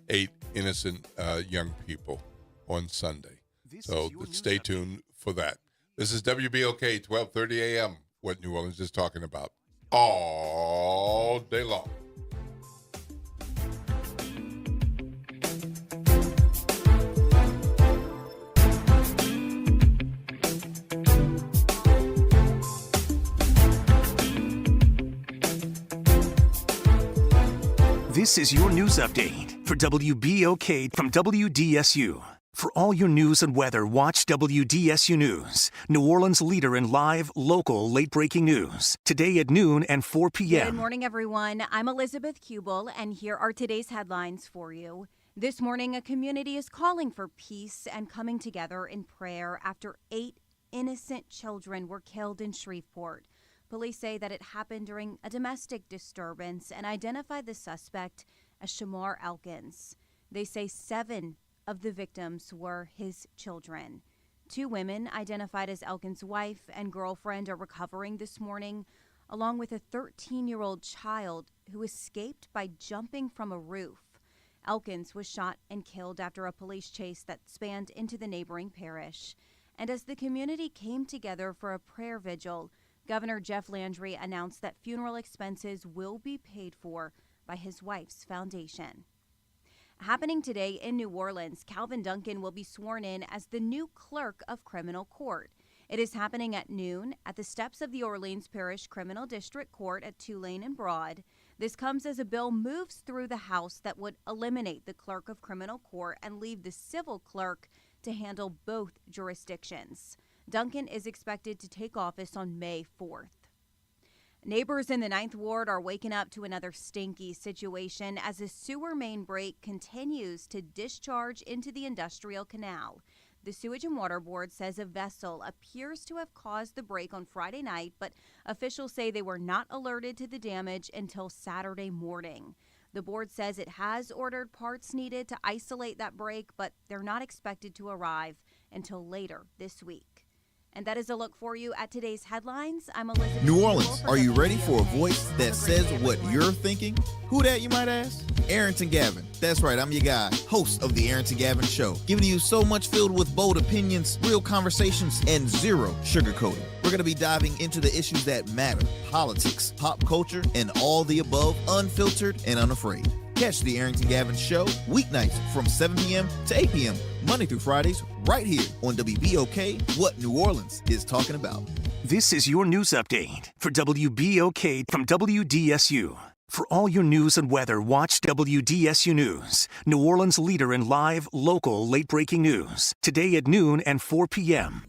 8 innocent young people on Sunday. So stay tuned for that. This is WBOK, 1230 a.m., what New Orleans is talking about all day long. This is your news update for WBOK from WDSU. For all your news and weather, watch WDSU News, New Orleans' leader in live, local, late-breaking news. Today at noon and 4 p.m. Good morning, everyone. I'm Elizabeth Kubel, and here are today's headlines for you. This morning, a community is calling for peace and coming together in prayer after 8 innocent children were killed in Shreveport. Police say that it happened during a domestic disturbance and identified the suspect as Shamar Elkins. They say 7 of the victims were his children. 2 women identified as Elkins' wife and girlfriend are recovering this morning, along with a 13-year-old child who escaped by jumping from a roof. Elkins was shot and killed after a police chase that spanned into the neighboring parish. And as the community came together for a prayer vigil, Governor Jeff Landry announced that funeral expenses will be paid for by his wife's foundation. Happening today in New Orleans, Calvin Duncan will be sworn in as the new clerk of criminal court. It is happening at noon at the steps of the Orleans Parish Criminal District Court at Tulane and Broad. This comes as a bill moves through the House that would eliminate the clerk of criminal court and leave the civil clerk to handle both jurisdictions. Duncan is expected to take office on May 4th. Neighbors in the 9th Ward are waking up to another stinky situation as a sewer main break continues to discharge into the industrial canal. The Sewage and Water Board says a vessel appears to have caused the break on Friday night, but officials say they were not alerted to the damage until Saturday morning. The board says it has ordered parts needed to isolate that break, but they're not expected to arrive until later this week. And that is a look for you at today's headlines. I'm Elizabeth. New Orleans, are you ready for a voice that says what you're thinking? Who that, you might ask? Arrington Gavin. That's right, I'm your guy, host of the Arrington Gavin Show, giving you so much filled with bold opinions, real conversations, and zero sugarcoating. We're going to be diving into the issues that matter, politics, pop culture, and all the above, unfiltered and unafraid. Catch the Arrington Gavin Show weeknights from 7 p.m. to 8 p.m., Monday through Fridays, right here on WBOK, what New Orleans is talking about. This is your news update for WBOK from WDSU. For all your news and weather, watch WDSU News, New Orleans' leader in live, local, late-breaking news. Today at noon and 4 p.m.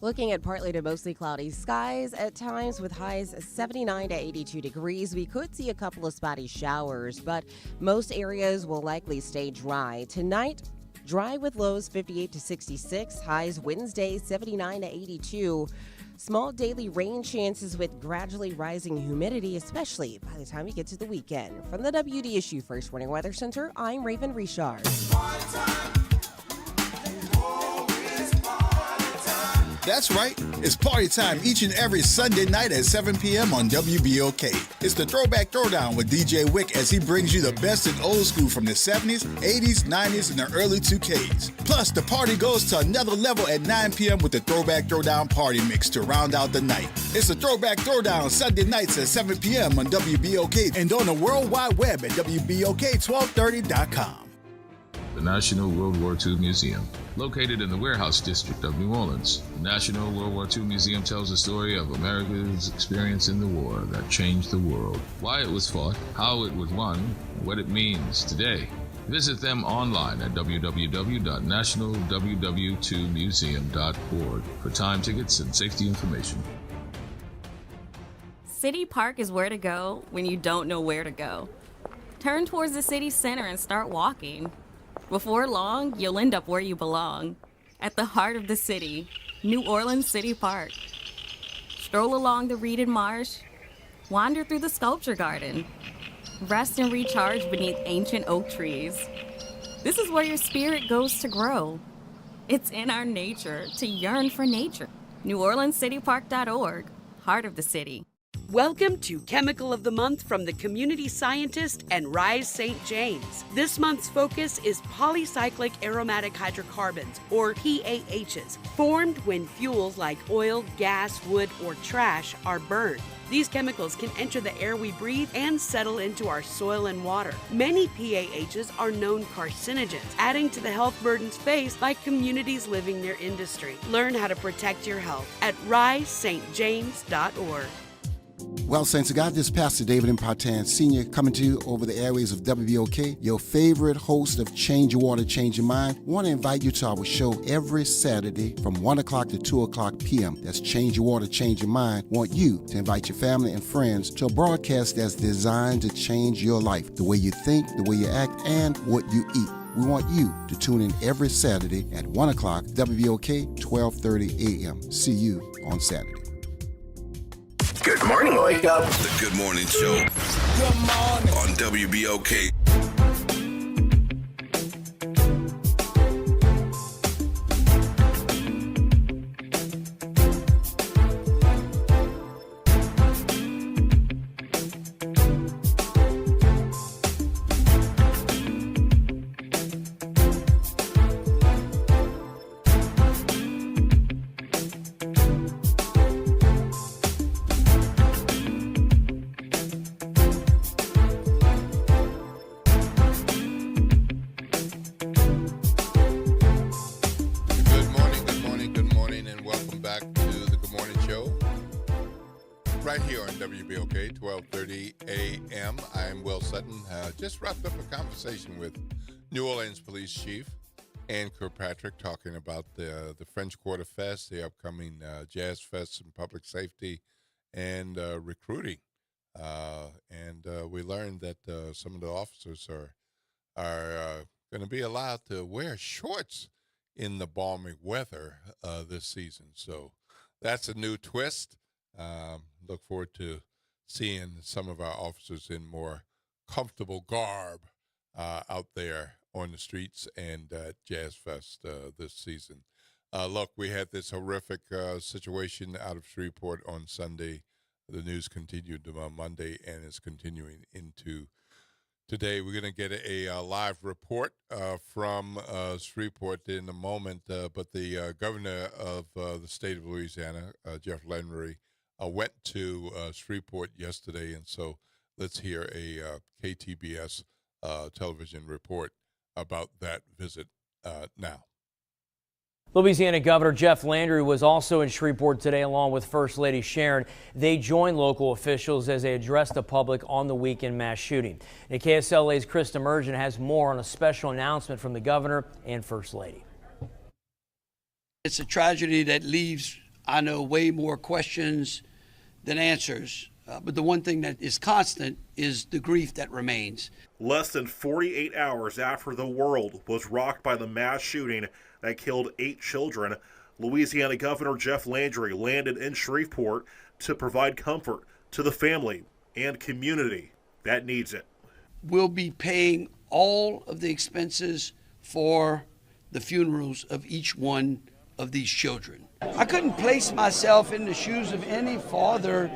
Looking at partly to mostly cloudy skies at times with highs 79 to 82 degrees. We could see a couple of spotty showers, but most areas will likely stay dry. Tonight, dry with lows 58 to 66, highs Wednesday 79 to 82. Small daily rain chances with gradually rising humidity, especially by the time we get to the weekend. From the WDSU First Warning Weather Center, I'm Raven Richard. That's right. It's party time each and every Sunday night at 7 p.m. on WBOK. It's the Throwback Throwdown with DJ Wick as he brings you the best in old school from the 70s, 80s, 90s, and the early 2Ks. Plus, the party goes to another level at 9 p.m. with the Throwback Throwdown Party Mix to round out the night. It's the Throwback Throwdown Sunday nights at 7 p.m. on WBOK and on the World Wide Web at WBOK1230.com. The National World War II Museum. Located in the Warehouse District of New Orleans, the National World War II Museum tells the story of America's experience in the war that changed the world, why it was fought, how it was won, and what it means today. Visit them online at www.nationalww2museum.org for time tickets and safety information. City Park is where to go when you don't know where to go. Turn towards the city center and start walking. Before long, you'll end up where you belong, at the heart of the city, New Orleans City Park. Stroll along the reeded marsh, wander through the sculpture garden, rest and recharge beneath ancient oak trees. This is where your spirit goes to grow. It's in our nature to yearn for nature. NewOrleansCityPark.org, heart of the city. Welcome to Chemical of the Month from the Community Scientist and Rise St. James. This month's focus is polycyclic aromatic hydrocarbons, or PAHs, formed when fuels like oil, gas, wood, or trash are burned. These chemicals can enter the air we breathe and settle into our soil and water. Many PAHs are known carcinogens, adding to the health burdens faced by communities living near industry. Learn how to protect your health at risestjames.org. Well, Saints of God, this is Pastor David Impartan Sr. coming to you over the airways of WBOK, your favorite host of Change Your Water, Change Your Mind. I want to invite you to our show every Saturday from 1 o'clock to 2 o'clock p.m. That's Change Your Water, Change Your Mind. I want you to invite your family and friends to a broadcast that's designed to change your life, the way you think, the way you act, and what you eat. We want you to tune in every Saturday at 1 o'clock, WBOK, 12:30 a.m. See you on Saturday. Good morning. Wake up. The Good Morning Show. Good morning. On WBOK. WBOK, 12:30 a.m. I'm Will Sutton. Just wrapped up a conversation with New Orleans Police Chief Ann Kirkpatrick talking about the French Quarter Fest, the upcoming Jazz Fest and public safety and recruiting. And we learned that some of the officers are going to be allowed to wear shorts in the balmy weather this season. So that's a new twist. Look forward to seeing some of our officers in more comfortable garb out there on the streets and at Jazz Fest this season. Look, we had this horrific situation out of Shreveport on Sunday. The news continued on Monday and is continuing into today. We're going to get a live report from Shreveport in a moment, but the governor of the state of Louisiana, Jeff Landry, went to Shreveport yesterday, and so let's hear a KTBS television report about that visit now. Louisiana Governor Jeff Landry was also in Shreveport today along with First Lady Sharon. They joined local officials as they addressed the public on the weekend mass shooting. And KSLA's Krista Mergen has more on a special announcement from the governor and First Lady. It's a tragedy that leaves, I know, way more questions than answers. But the one thing that is constant is the grief that remains. Less than 48 hours after the world was rocked by the mass shooting that killed 8 children, Louisiana Governor Jeff Landry landed in Shreveport to provide comfort to the family and community that needs it. We'll be paying all of the expenses for the funerals of each one of these children. I couldn't place myself in the shoes of any father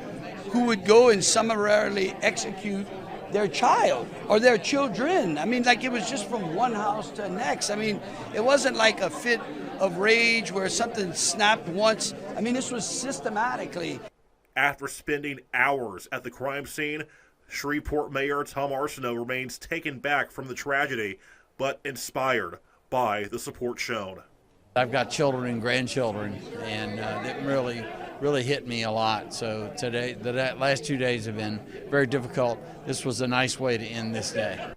who would go and summarily execute their child or their children. I mean, like it was just from one house to the next. I mean, it wasn't like a fit of rage where something snapped once. I mean, this was systematically. After spending hours at the crime scene, Shreveport Mayor Tom Arsenault remains taken back from the tragedy, but inspired by the support shown. I've got children and grandchildren, and it really hit me a lot. So today, the last 2 days have been very difficult. This was a nice way to end this day.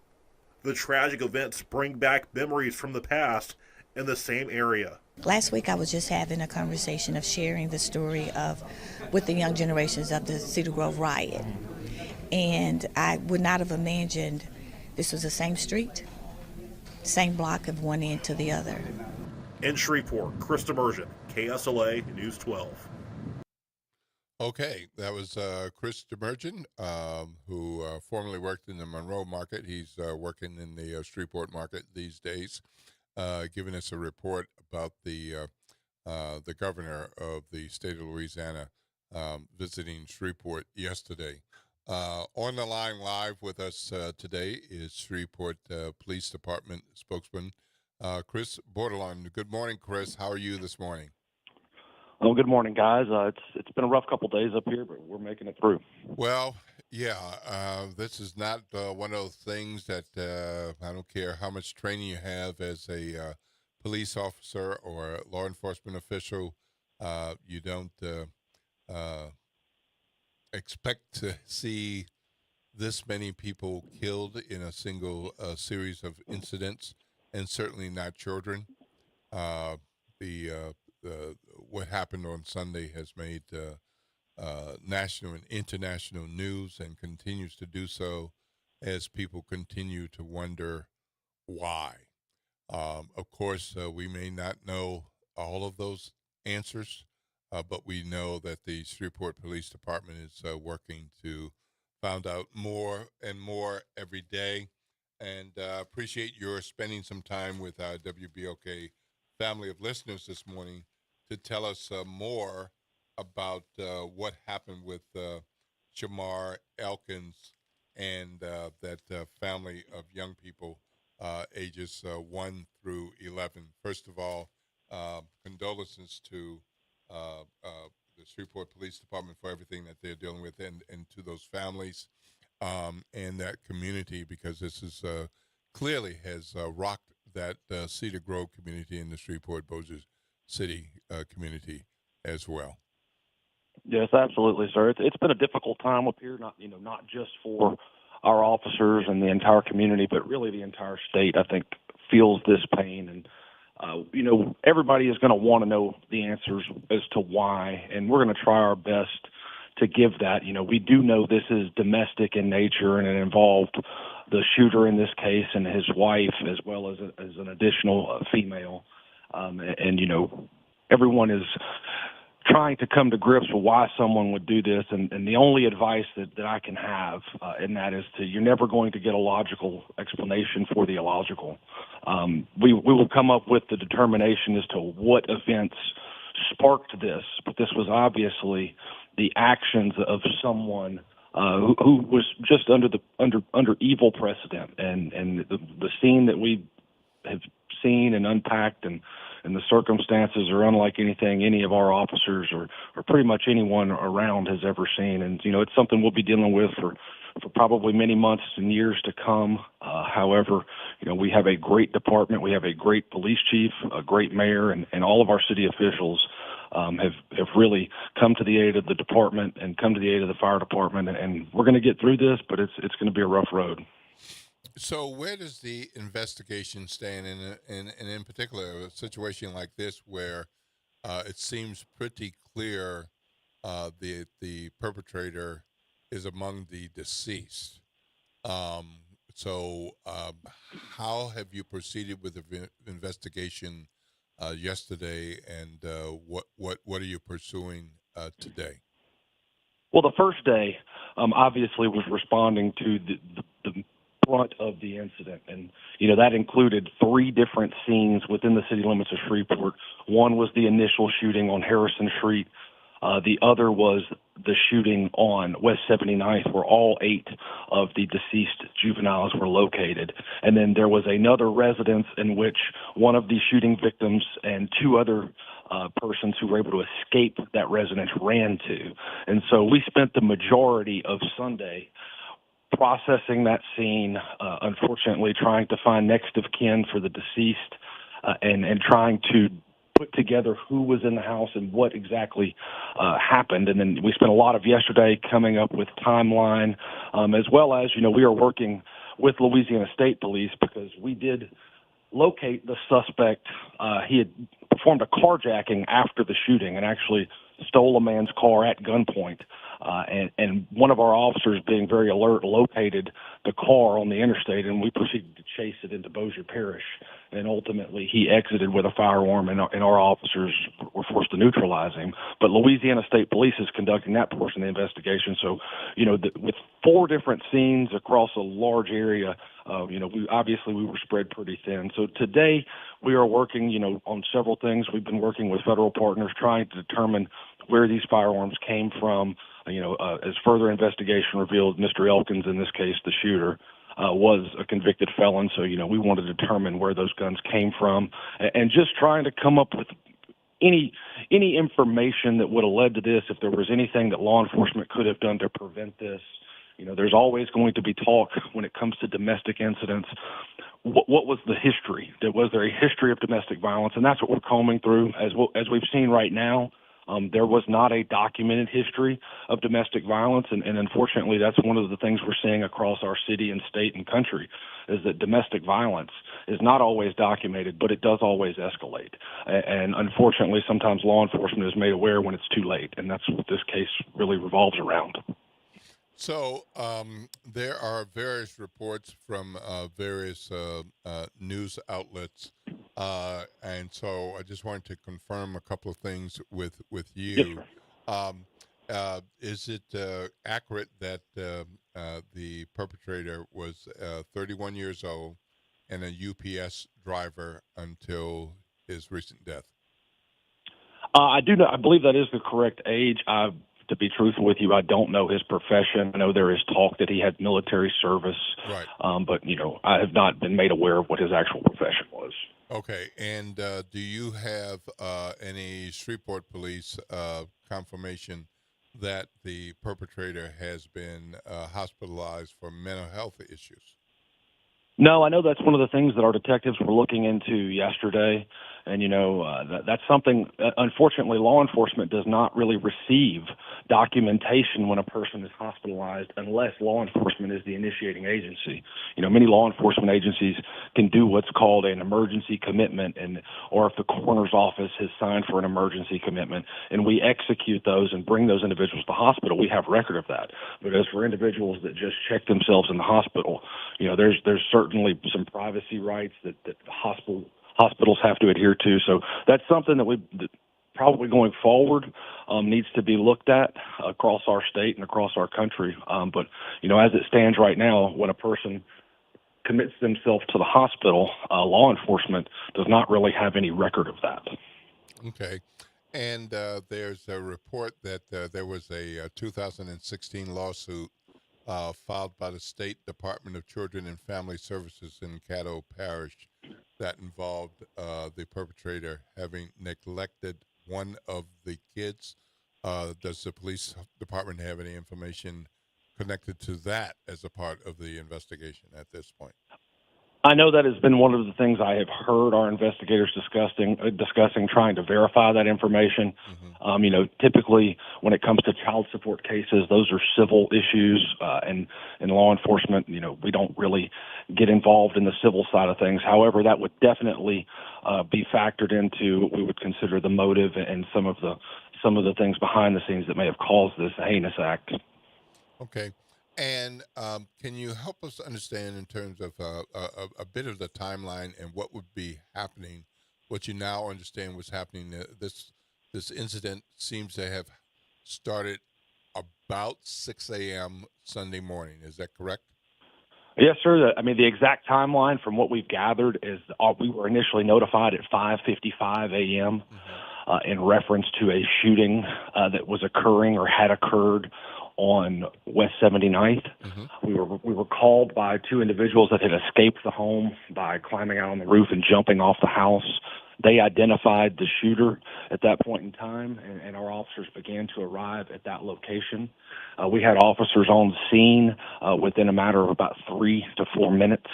The tragic events bring back memories from the past in the same area. Last week I was just having a conversation of sharing the story with the young generations of the Cedar Grove riot. And I would not have imagined this was the same street, same block of one end to the other. In Shreveport, Krista Mergen, KSLA News 12. Okay, that was Chris Demergen, who formerly worked in the Monroe market. He's working in the Shreveport market these days. giving us a report about the governor of the state of Louisiana visiting Shreveport yesterday. On the line live with us today is Shreveport Police Department spokesman Chris Bordelon. Good morning, Chris. How are you this morning? Oh, good morning, guys. It's been a rough couple days up here, but we're making it through. Well, yeah, this is not one of those things that I don't care how much training you have as a police officer or a law enforcement official, you don't expect to see this many people killed in a single series of incidents, and certainly not children. What happened on Sunday has made national and international news and continues to do so as people continue to wonder why. Of course, we may not know all of those answers, but we know that the Shreveport Police Department is working to find out more and more every day. And appreciate your spending some time with our WBOK family of listeners this morning to tell us more about what happened with Shamar Elkins and that family of young people ages 1 through 11. First of all, condolences to the Shreveport Police Department for everything that they're dealing with, and to those families and that community, because this is clearly has rocked that Cedar Grove community and the Shreveport-Bossier City community as well. Yes, absolutely, sir. It's been a difficult time up here, not just for our officers and the entire community, but really the entire state, I think, feels this pain. And, everybody is going to want to know the answers as to why, and we're going to try our best to give that. We do know this is domestic in nature, and it involved the shooter in this case and his wife, as well as an additional female. Everyone is trying to come to grips with why someone would do this, and the only advice that I can have in that is you're never going to get a logical explanation for the illogical. We will come up with the determination as to what events sparked this, but this was obviously the actions of someone who was just under evil precedent, and the scene that we have seen and unpacked and the circumstances are unlike anything any of our officers or pretty much anyone around has ever seen. And, it's something we'll be dealing with for probably many months and years to come. However, we have a great department. We have a great police chief, a great mayor, and all of our city officials have really come to the aid of the department and come to the aid of the fire department. And we're going to get through this, but it's going to be a rough road. So where does the investigation stand in particular a situation like this where it seems pretty clear the perpetrator is among the deceased? So how have you proceeded with the investigation yesterday, and what are you pursuing today? Well, the first day obviously was responding to the front of the incident, and that included 3 different scenes within the city limits of Shreveport. One was the initial shooting on Harrison Street. The other was the shooting on West 79th, where all 8 of the deceased juveniles were located. And then there was another residence in which one of the shooting victims and 2 other persons who were able to escape that residence ran to. And so we spent the majority of Sunday processing that scene, unfortunately trying to find next of kin for the deceased, and trying to put together who was in the house and what exactly happened. And then we spent a lot of yesterday coming up with timeline, as well as, we are working with Louisiana State Police because we did locate the suspect. He had performed a carjacking after the shooting and actually stole a man's car at gunpoint. And one of our officers, being very alert, located the car on the interstate, and we proceeded to chase it into Bossier Parish. and ultimately he exited with a firearm, and our officers were forced to neutralize him. But Louisiana State Police is conducting that portion of the investigation. So, with 4 different scenes across a large area, we were spread pretty thin. So today we are working, on several things. We've been working with federal partners trying to determine where these firearms came from. As further investigation revealed, Mr. Elkins, in this case, the shooter, was a convicted felon. So, we want to determine where those guns came from and just trying to come up with any information that would have led to this, if there was anything that law enforcement could have done to prevent this. There's always going to be talk when it comes to domestic incidents. What was the history? Was there a history of domestic violence? And that's what we're combing through. As we've seen right now, there was not a documented history of domestic violence, and unfortunately that's one of the things we're seeing across our city and state and country, is that domestic violence is not always documented, but it does always escalate. And unfortunately, sometimes law enforcement is made aware when it's too late, and that's what this case really revolves around. So there are various reports from various news outlets, and so I just wanted to confirm a couple of things with you. Yes, is it accurate that the perpetrator was 31 years old and a UPS driver until his recent death? I do know. I believe that is the correct age. To be truthful with you, I don't know his profession. I know there is talk that he had military service, right. But I have not been made aware of what his actual profession was. Okay, and do you have any Shreveport police confirmation that the perpetrator has been hospitalized for mental health issues? No, I know that's one of the things that our detectives were looking into yesterday. And, that's something, unfortunately, law enforcement does not really receive documentation when a person is hospitalized unless law enforcement is the initiating agency. Many law enforcement agencies can do what's called an emergency commitment, or if the coroner's office has signed for an emergency commitment, and we execute those and bring those individuals to hospital, we have record of that. But as for individuals that just check themselves in the hospital, there's certainly some privacy rights that hospitals have to adhere to. So that's something that probably going forward needs to be looked at across our state and across our country. But as it stands right now, when a person commits themselves to the hospital, law enforcement does not really have any record of that. Okay. And there's a report that there was a 2016 lawsuit filed by the State Department of Children and Family Services in Caddo Parish that involved the perpetrator having neglected one of the kids. Does the police department have any information connected to that as a part of the investigation at this point? I know that has been one of the things I have heard our investigators discussing trying to verify that information. Mm-hmm. Typically when it comes to child support cases, those are civil issues, and in law enforcement, we don't really get involved in the civil side of things. However, that would definitely be factored into what we would consider the motive and some of the things behind the scenes that may have caused this heinous act. Okay. And can you help us understand in terms of a bit of the timeline and what would be happening, what you now understand was happening? This incident seems to have started about 6 a.m. Sunday morning. Is that correct? Yes, sir. The exact timeline from what we've gathered is we were initially notified at 5:55 a.m. In reference to a shooting that was occurring or had occurred on West 79th. Mm-hmm. We were called by 2 individuals that had escaped the home by climbing out on the roof and jumping off the house. They identified the shooter at that point in time, and our officers began to arrive at that location. We had officers on scene within a matter of about 3 to 4 minutes,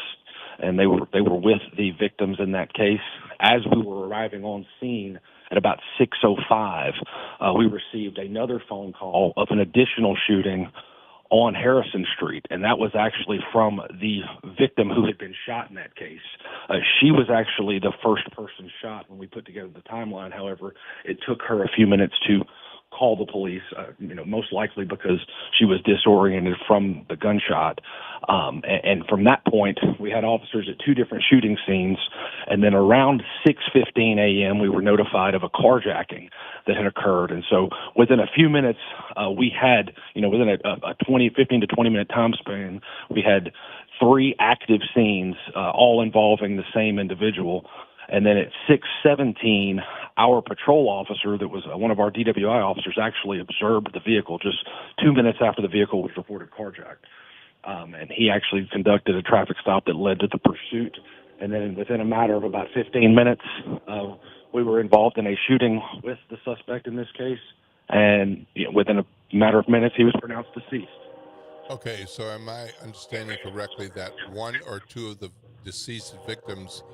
and they were with the victims in that case. As we were arriving on scene, at about 6:05, we received another phone call of an additional shooting on Harrison Street, and that was actually from the victim who had been shot in that case. She was actually the first person shot when we put together the timeline. However, it took her a few minutes to call the police, most likely because she was disoriented from the gunshot. And from that point, we had officers at two different shooting scenes. And then around 6:15 a.m., we were notified of a carjacking that had occurred. And so within a few minutes, we had, within a 15 to 20 minute time span, we had 3 active scenes, all involving the same individual. And then at 6:17, our patrol officer, that was one of our DWI officers, actually observed the vehicle just 2 minutes after the vehicle was reported carjacked. And he actually conducted a traffic stop that led to the pursuit. And then within a matter of about 15 minutes, we were involved in a shooting with the suspect in this case. And within a matter of minutes, he was pronounced deceased. Okay, so am I understanding correctly that one or two of the deceased victims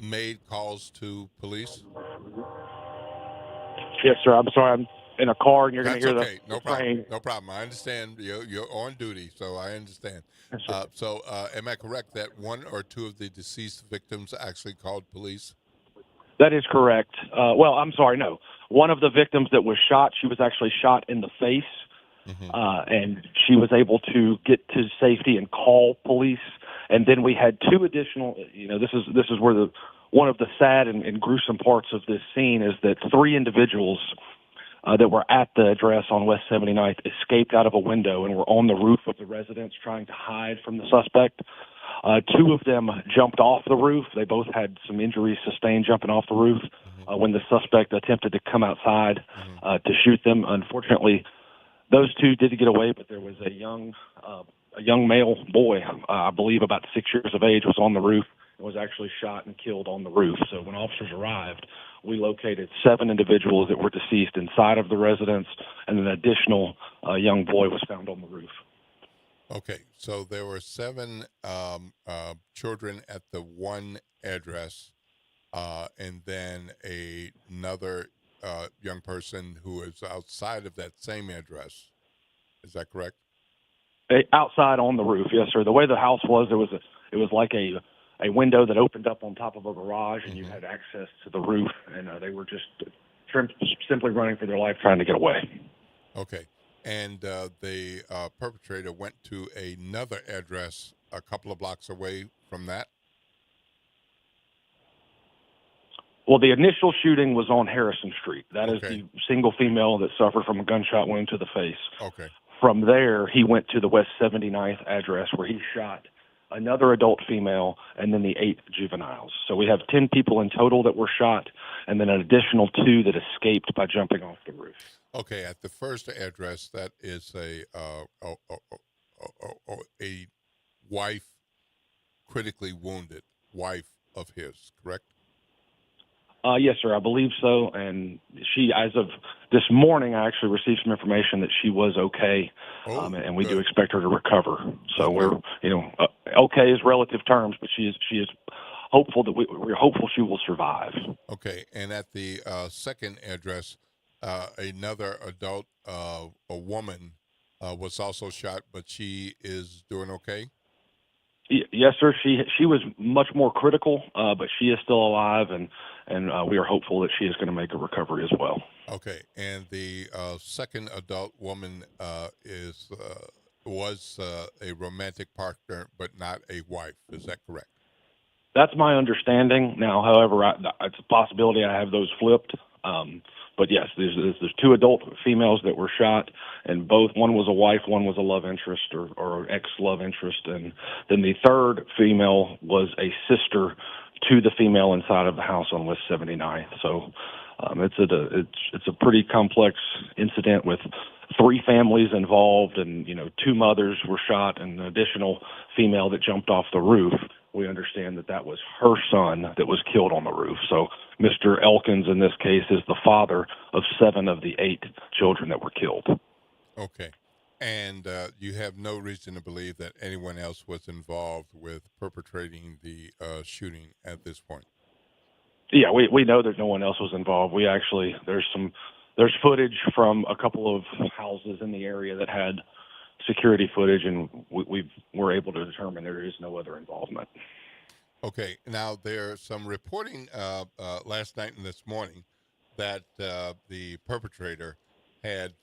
made calls to police? Yes, sir. I'm sorry. I'm in a car, and you're going to hear okay. the train. No problem. I understand. You're on duty, so I understand. Yes, so am I correct that one or two of the deceased victims actually called police? That is correct. Well, I'm sorry, no. One of the victims that was shot, she was actually shot in the face, and she was able to get to safety and call police. And then we had 2 additional, this is where one of the sad and gruesome parts of this scene is that 3 individuals that were at the address on West 79th escaped out of a window and were on the roof of the residence trying to hide from the suspect. 2 of them jumped off the roof. They both had some injuries sustained jumping off the roof when the suspect attempted to come outside to shoot them. Unfortunately, those 2 did get away, but there was a young male boy, I believe about 6 years of age, was on the roof and was actually shot and killed on the roof. So when officers arrived, we located 7 individuals that were deceased inside of the residence, and an additional young boy was found on the roof. Okay, so there were 7 children at the one address, and then another young person who is outside of that same address. Is that correct? Outside on the roof, yes, sir. The way the house was, it was like a window that opened up on top of a garage, and you had access to the roof, and they were just simply running for their life, trying to get away. Okay. And the perpetrator went to another address a couple of blocks away from that? Well, the initial shooting was on Harrison Street. That is the single female that suffered from a gunshot wound to the face. Okay. From there, he went to the West 79th address where he shot another adult female and then the 8 juveniles. So we have 10 people in total that were shot, and then an additional 2 that escaped by jumping off the roof. Okay, at the first address, that is a wife, critically wounded wife of his, correct? Yes, sir, I believe so. And she, as of this morning, I actually received some information that she was okay, and we do expect her to recover. So we're, okay is relative terms, but she is hopeful that we're hopeful she will survive. Okay, and at the second address, another adult, a woman, was also shot, but she is doing okay? Yes, sir. She was much more critical, but she is still alive, and we are hopeful that she is going to make a recovery as well. Okay, and the second adult woman was a romantic partner, but not a wife. Is that correct? That's my understanding. Now, however, it's a possibility I have those flipped. But yes, there's 2 adult females that were shot, and one was a wife, one was a love interest or ex-love interest, and then the third female was a sister to the female inside of the house on West 79th. So it's a pretty complex incident with 3 families involved, and 2 mothers were shot, and an additional female that jumped off the roof. We understand that was her son that was killed on the roof. So Mr. Elkins, in this case, is the father of 7 of the 8 children that were killed. Okay. And you have no reason to believe that anyone else was involved with perpetrating the shooting at this point? Yeah, we know that no one else was involved. We actually, there's footage from a couple of houses in the area that had security footage, and we were able to determine there is no other involvement. Okay. Now, there's some reporting last night and this morning that the perpetrator had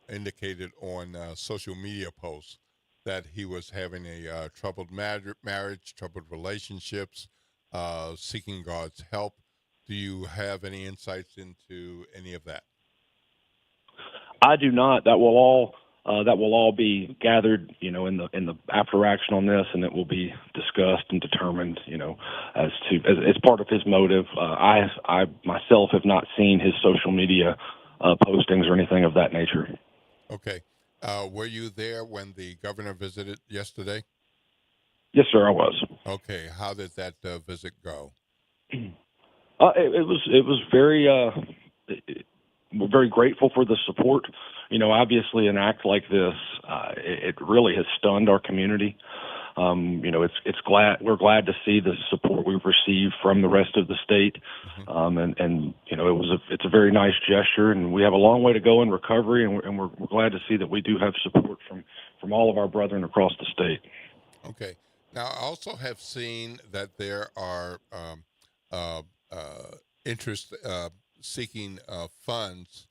indicated on social media posts that he was having a troubled marriage, troubled relationships, seeking God's help. Do you have any insights into any of that? I do not. That will all be gathered, in the after action on this, and it will be discussed and determined, as part of his motive. I myself have not seen his social media postings or anything of that nature. Okay. Were you there when the governor visited yesterday? Yes, sir, I was. Okay. How did that visit go? It was very. We're very grateful for the support. Obviously, an act like this, it really has stunned our community. We're glad to see the support we've received from the rest of the state, it's a very nice gesture, and we have a long way to go in recovery, and we're glad to see that we do have support from all of our brethren across the state. Okay. Now, I also have seen that there are interest seeking funds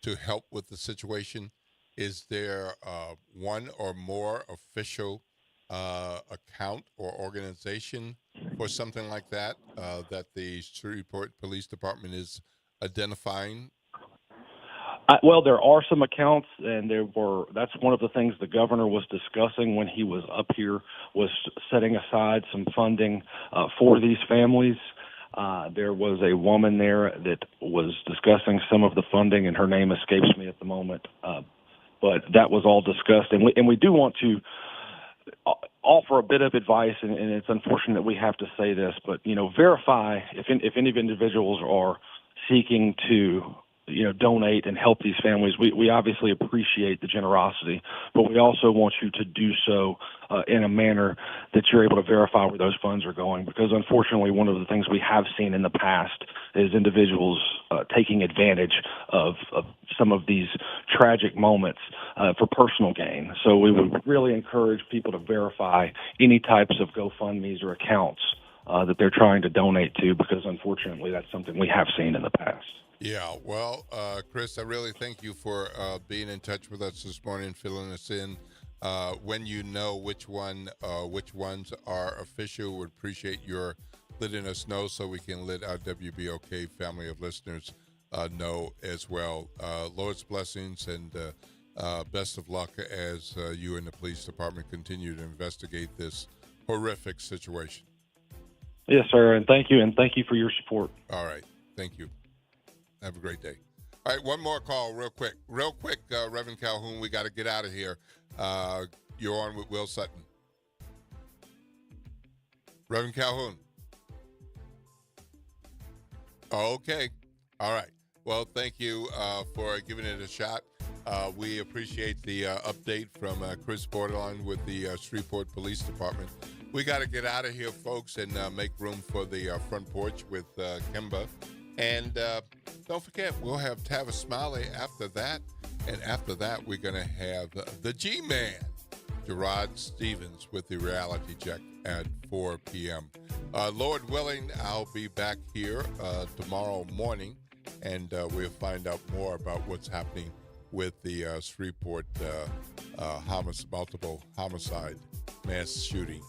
to help with the situation. Is there one or more official account or organization for something like that that the Shreveport Police Department is identifying? Well, there are some accounts, and that's one of the things the governor was discussing when he was up here, was setting aside some funding for these families. There was a woman there that was discussing some of the funding, and her name escapes me at the moment. But that was all discussed, and we do want to offer a bit of advice, and it's unfortunate that we have to say this, but verify if any individuals are seeking to donate and help these families. We obviously appreciate the generosity, but we also want you to do so in a manner that you're able to verify where those funds are going, because unfortunately one of the things we have seen in the past is individuals taking advantage of some of these tragic moments for personal gain. So we would really encourage people to verify any types of GoFundMes or accounts that they're trying to donate to, because unfortunately that's something we have seen in the past. Yeah, well, Chris, I really thank you for being in touch with us this morning, filling us in. When you know which ones are official, would appreciate your letting us know so we can let our WBOK family of listeners know as well. Lord's blessings and best of luck as you and the police department continue to investigate this horrific situation. Yes, sir, and thank you for your support. All right, thank you. Have a great day. All right, one more call real quick, Reverend Calhoun, we got to get out of here. You're on with Will Sutton. Reverend Calhoun. Okay. All right. Well, thank you for giving it a shot. We appreciate the update from Chris Borderline with the Shreveport Police Department. We got to get out of here, folks, and make room for the front porch with Kimba. And don't forget, we'll have Tavis Smiley after that. And after that, we're going to have the G-Man, Gerard Stevens, with the reality check at 4 p.m. Lord willing, I'll be back here tomorrow morning, and we'll find out more about what's happening with the Shreveport multiple homicide mass shooting.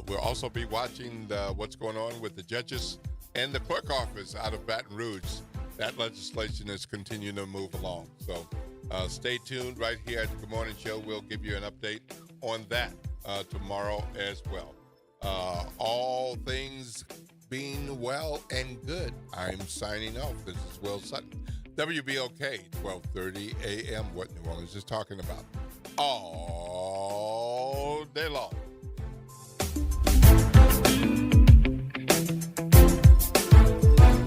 We'll also be watching what's going on with the judges and the clerk office out of Baton Rouge. That legislation is continuing to move along. So stay tuned right here at the Good Morning Show. We'll give you an update on that tomorrow as well. All things being well and good, I'm signing off. This is Will Sutton. WBOK, 1230 a.m. What New Orleans is talking about all day long.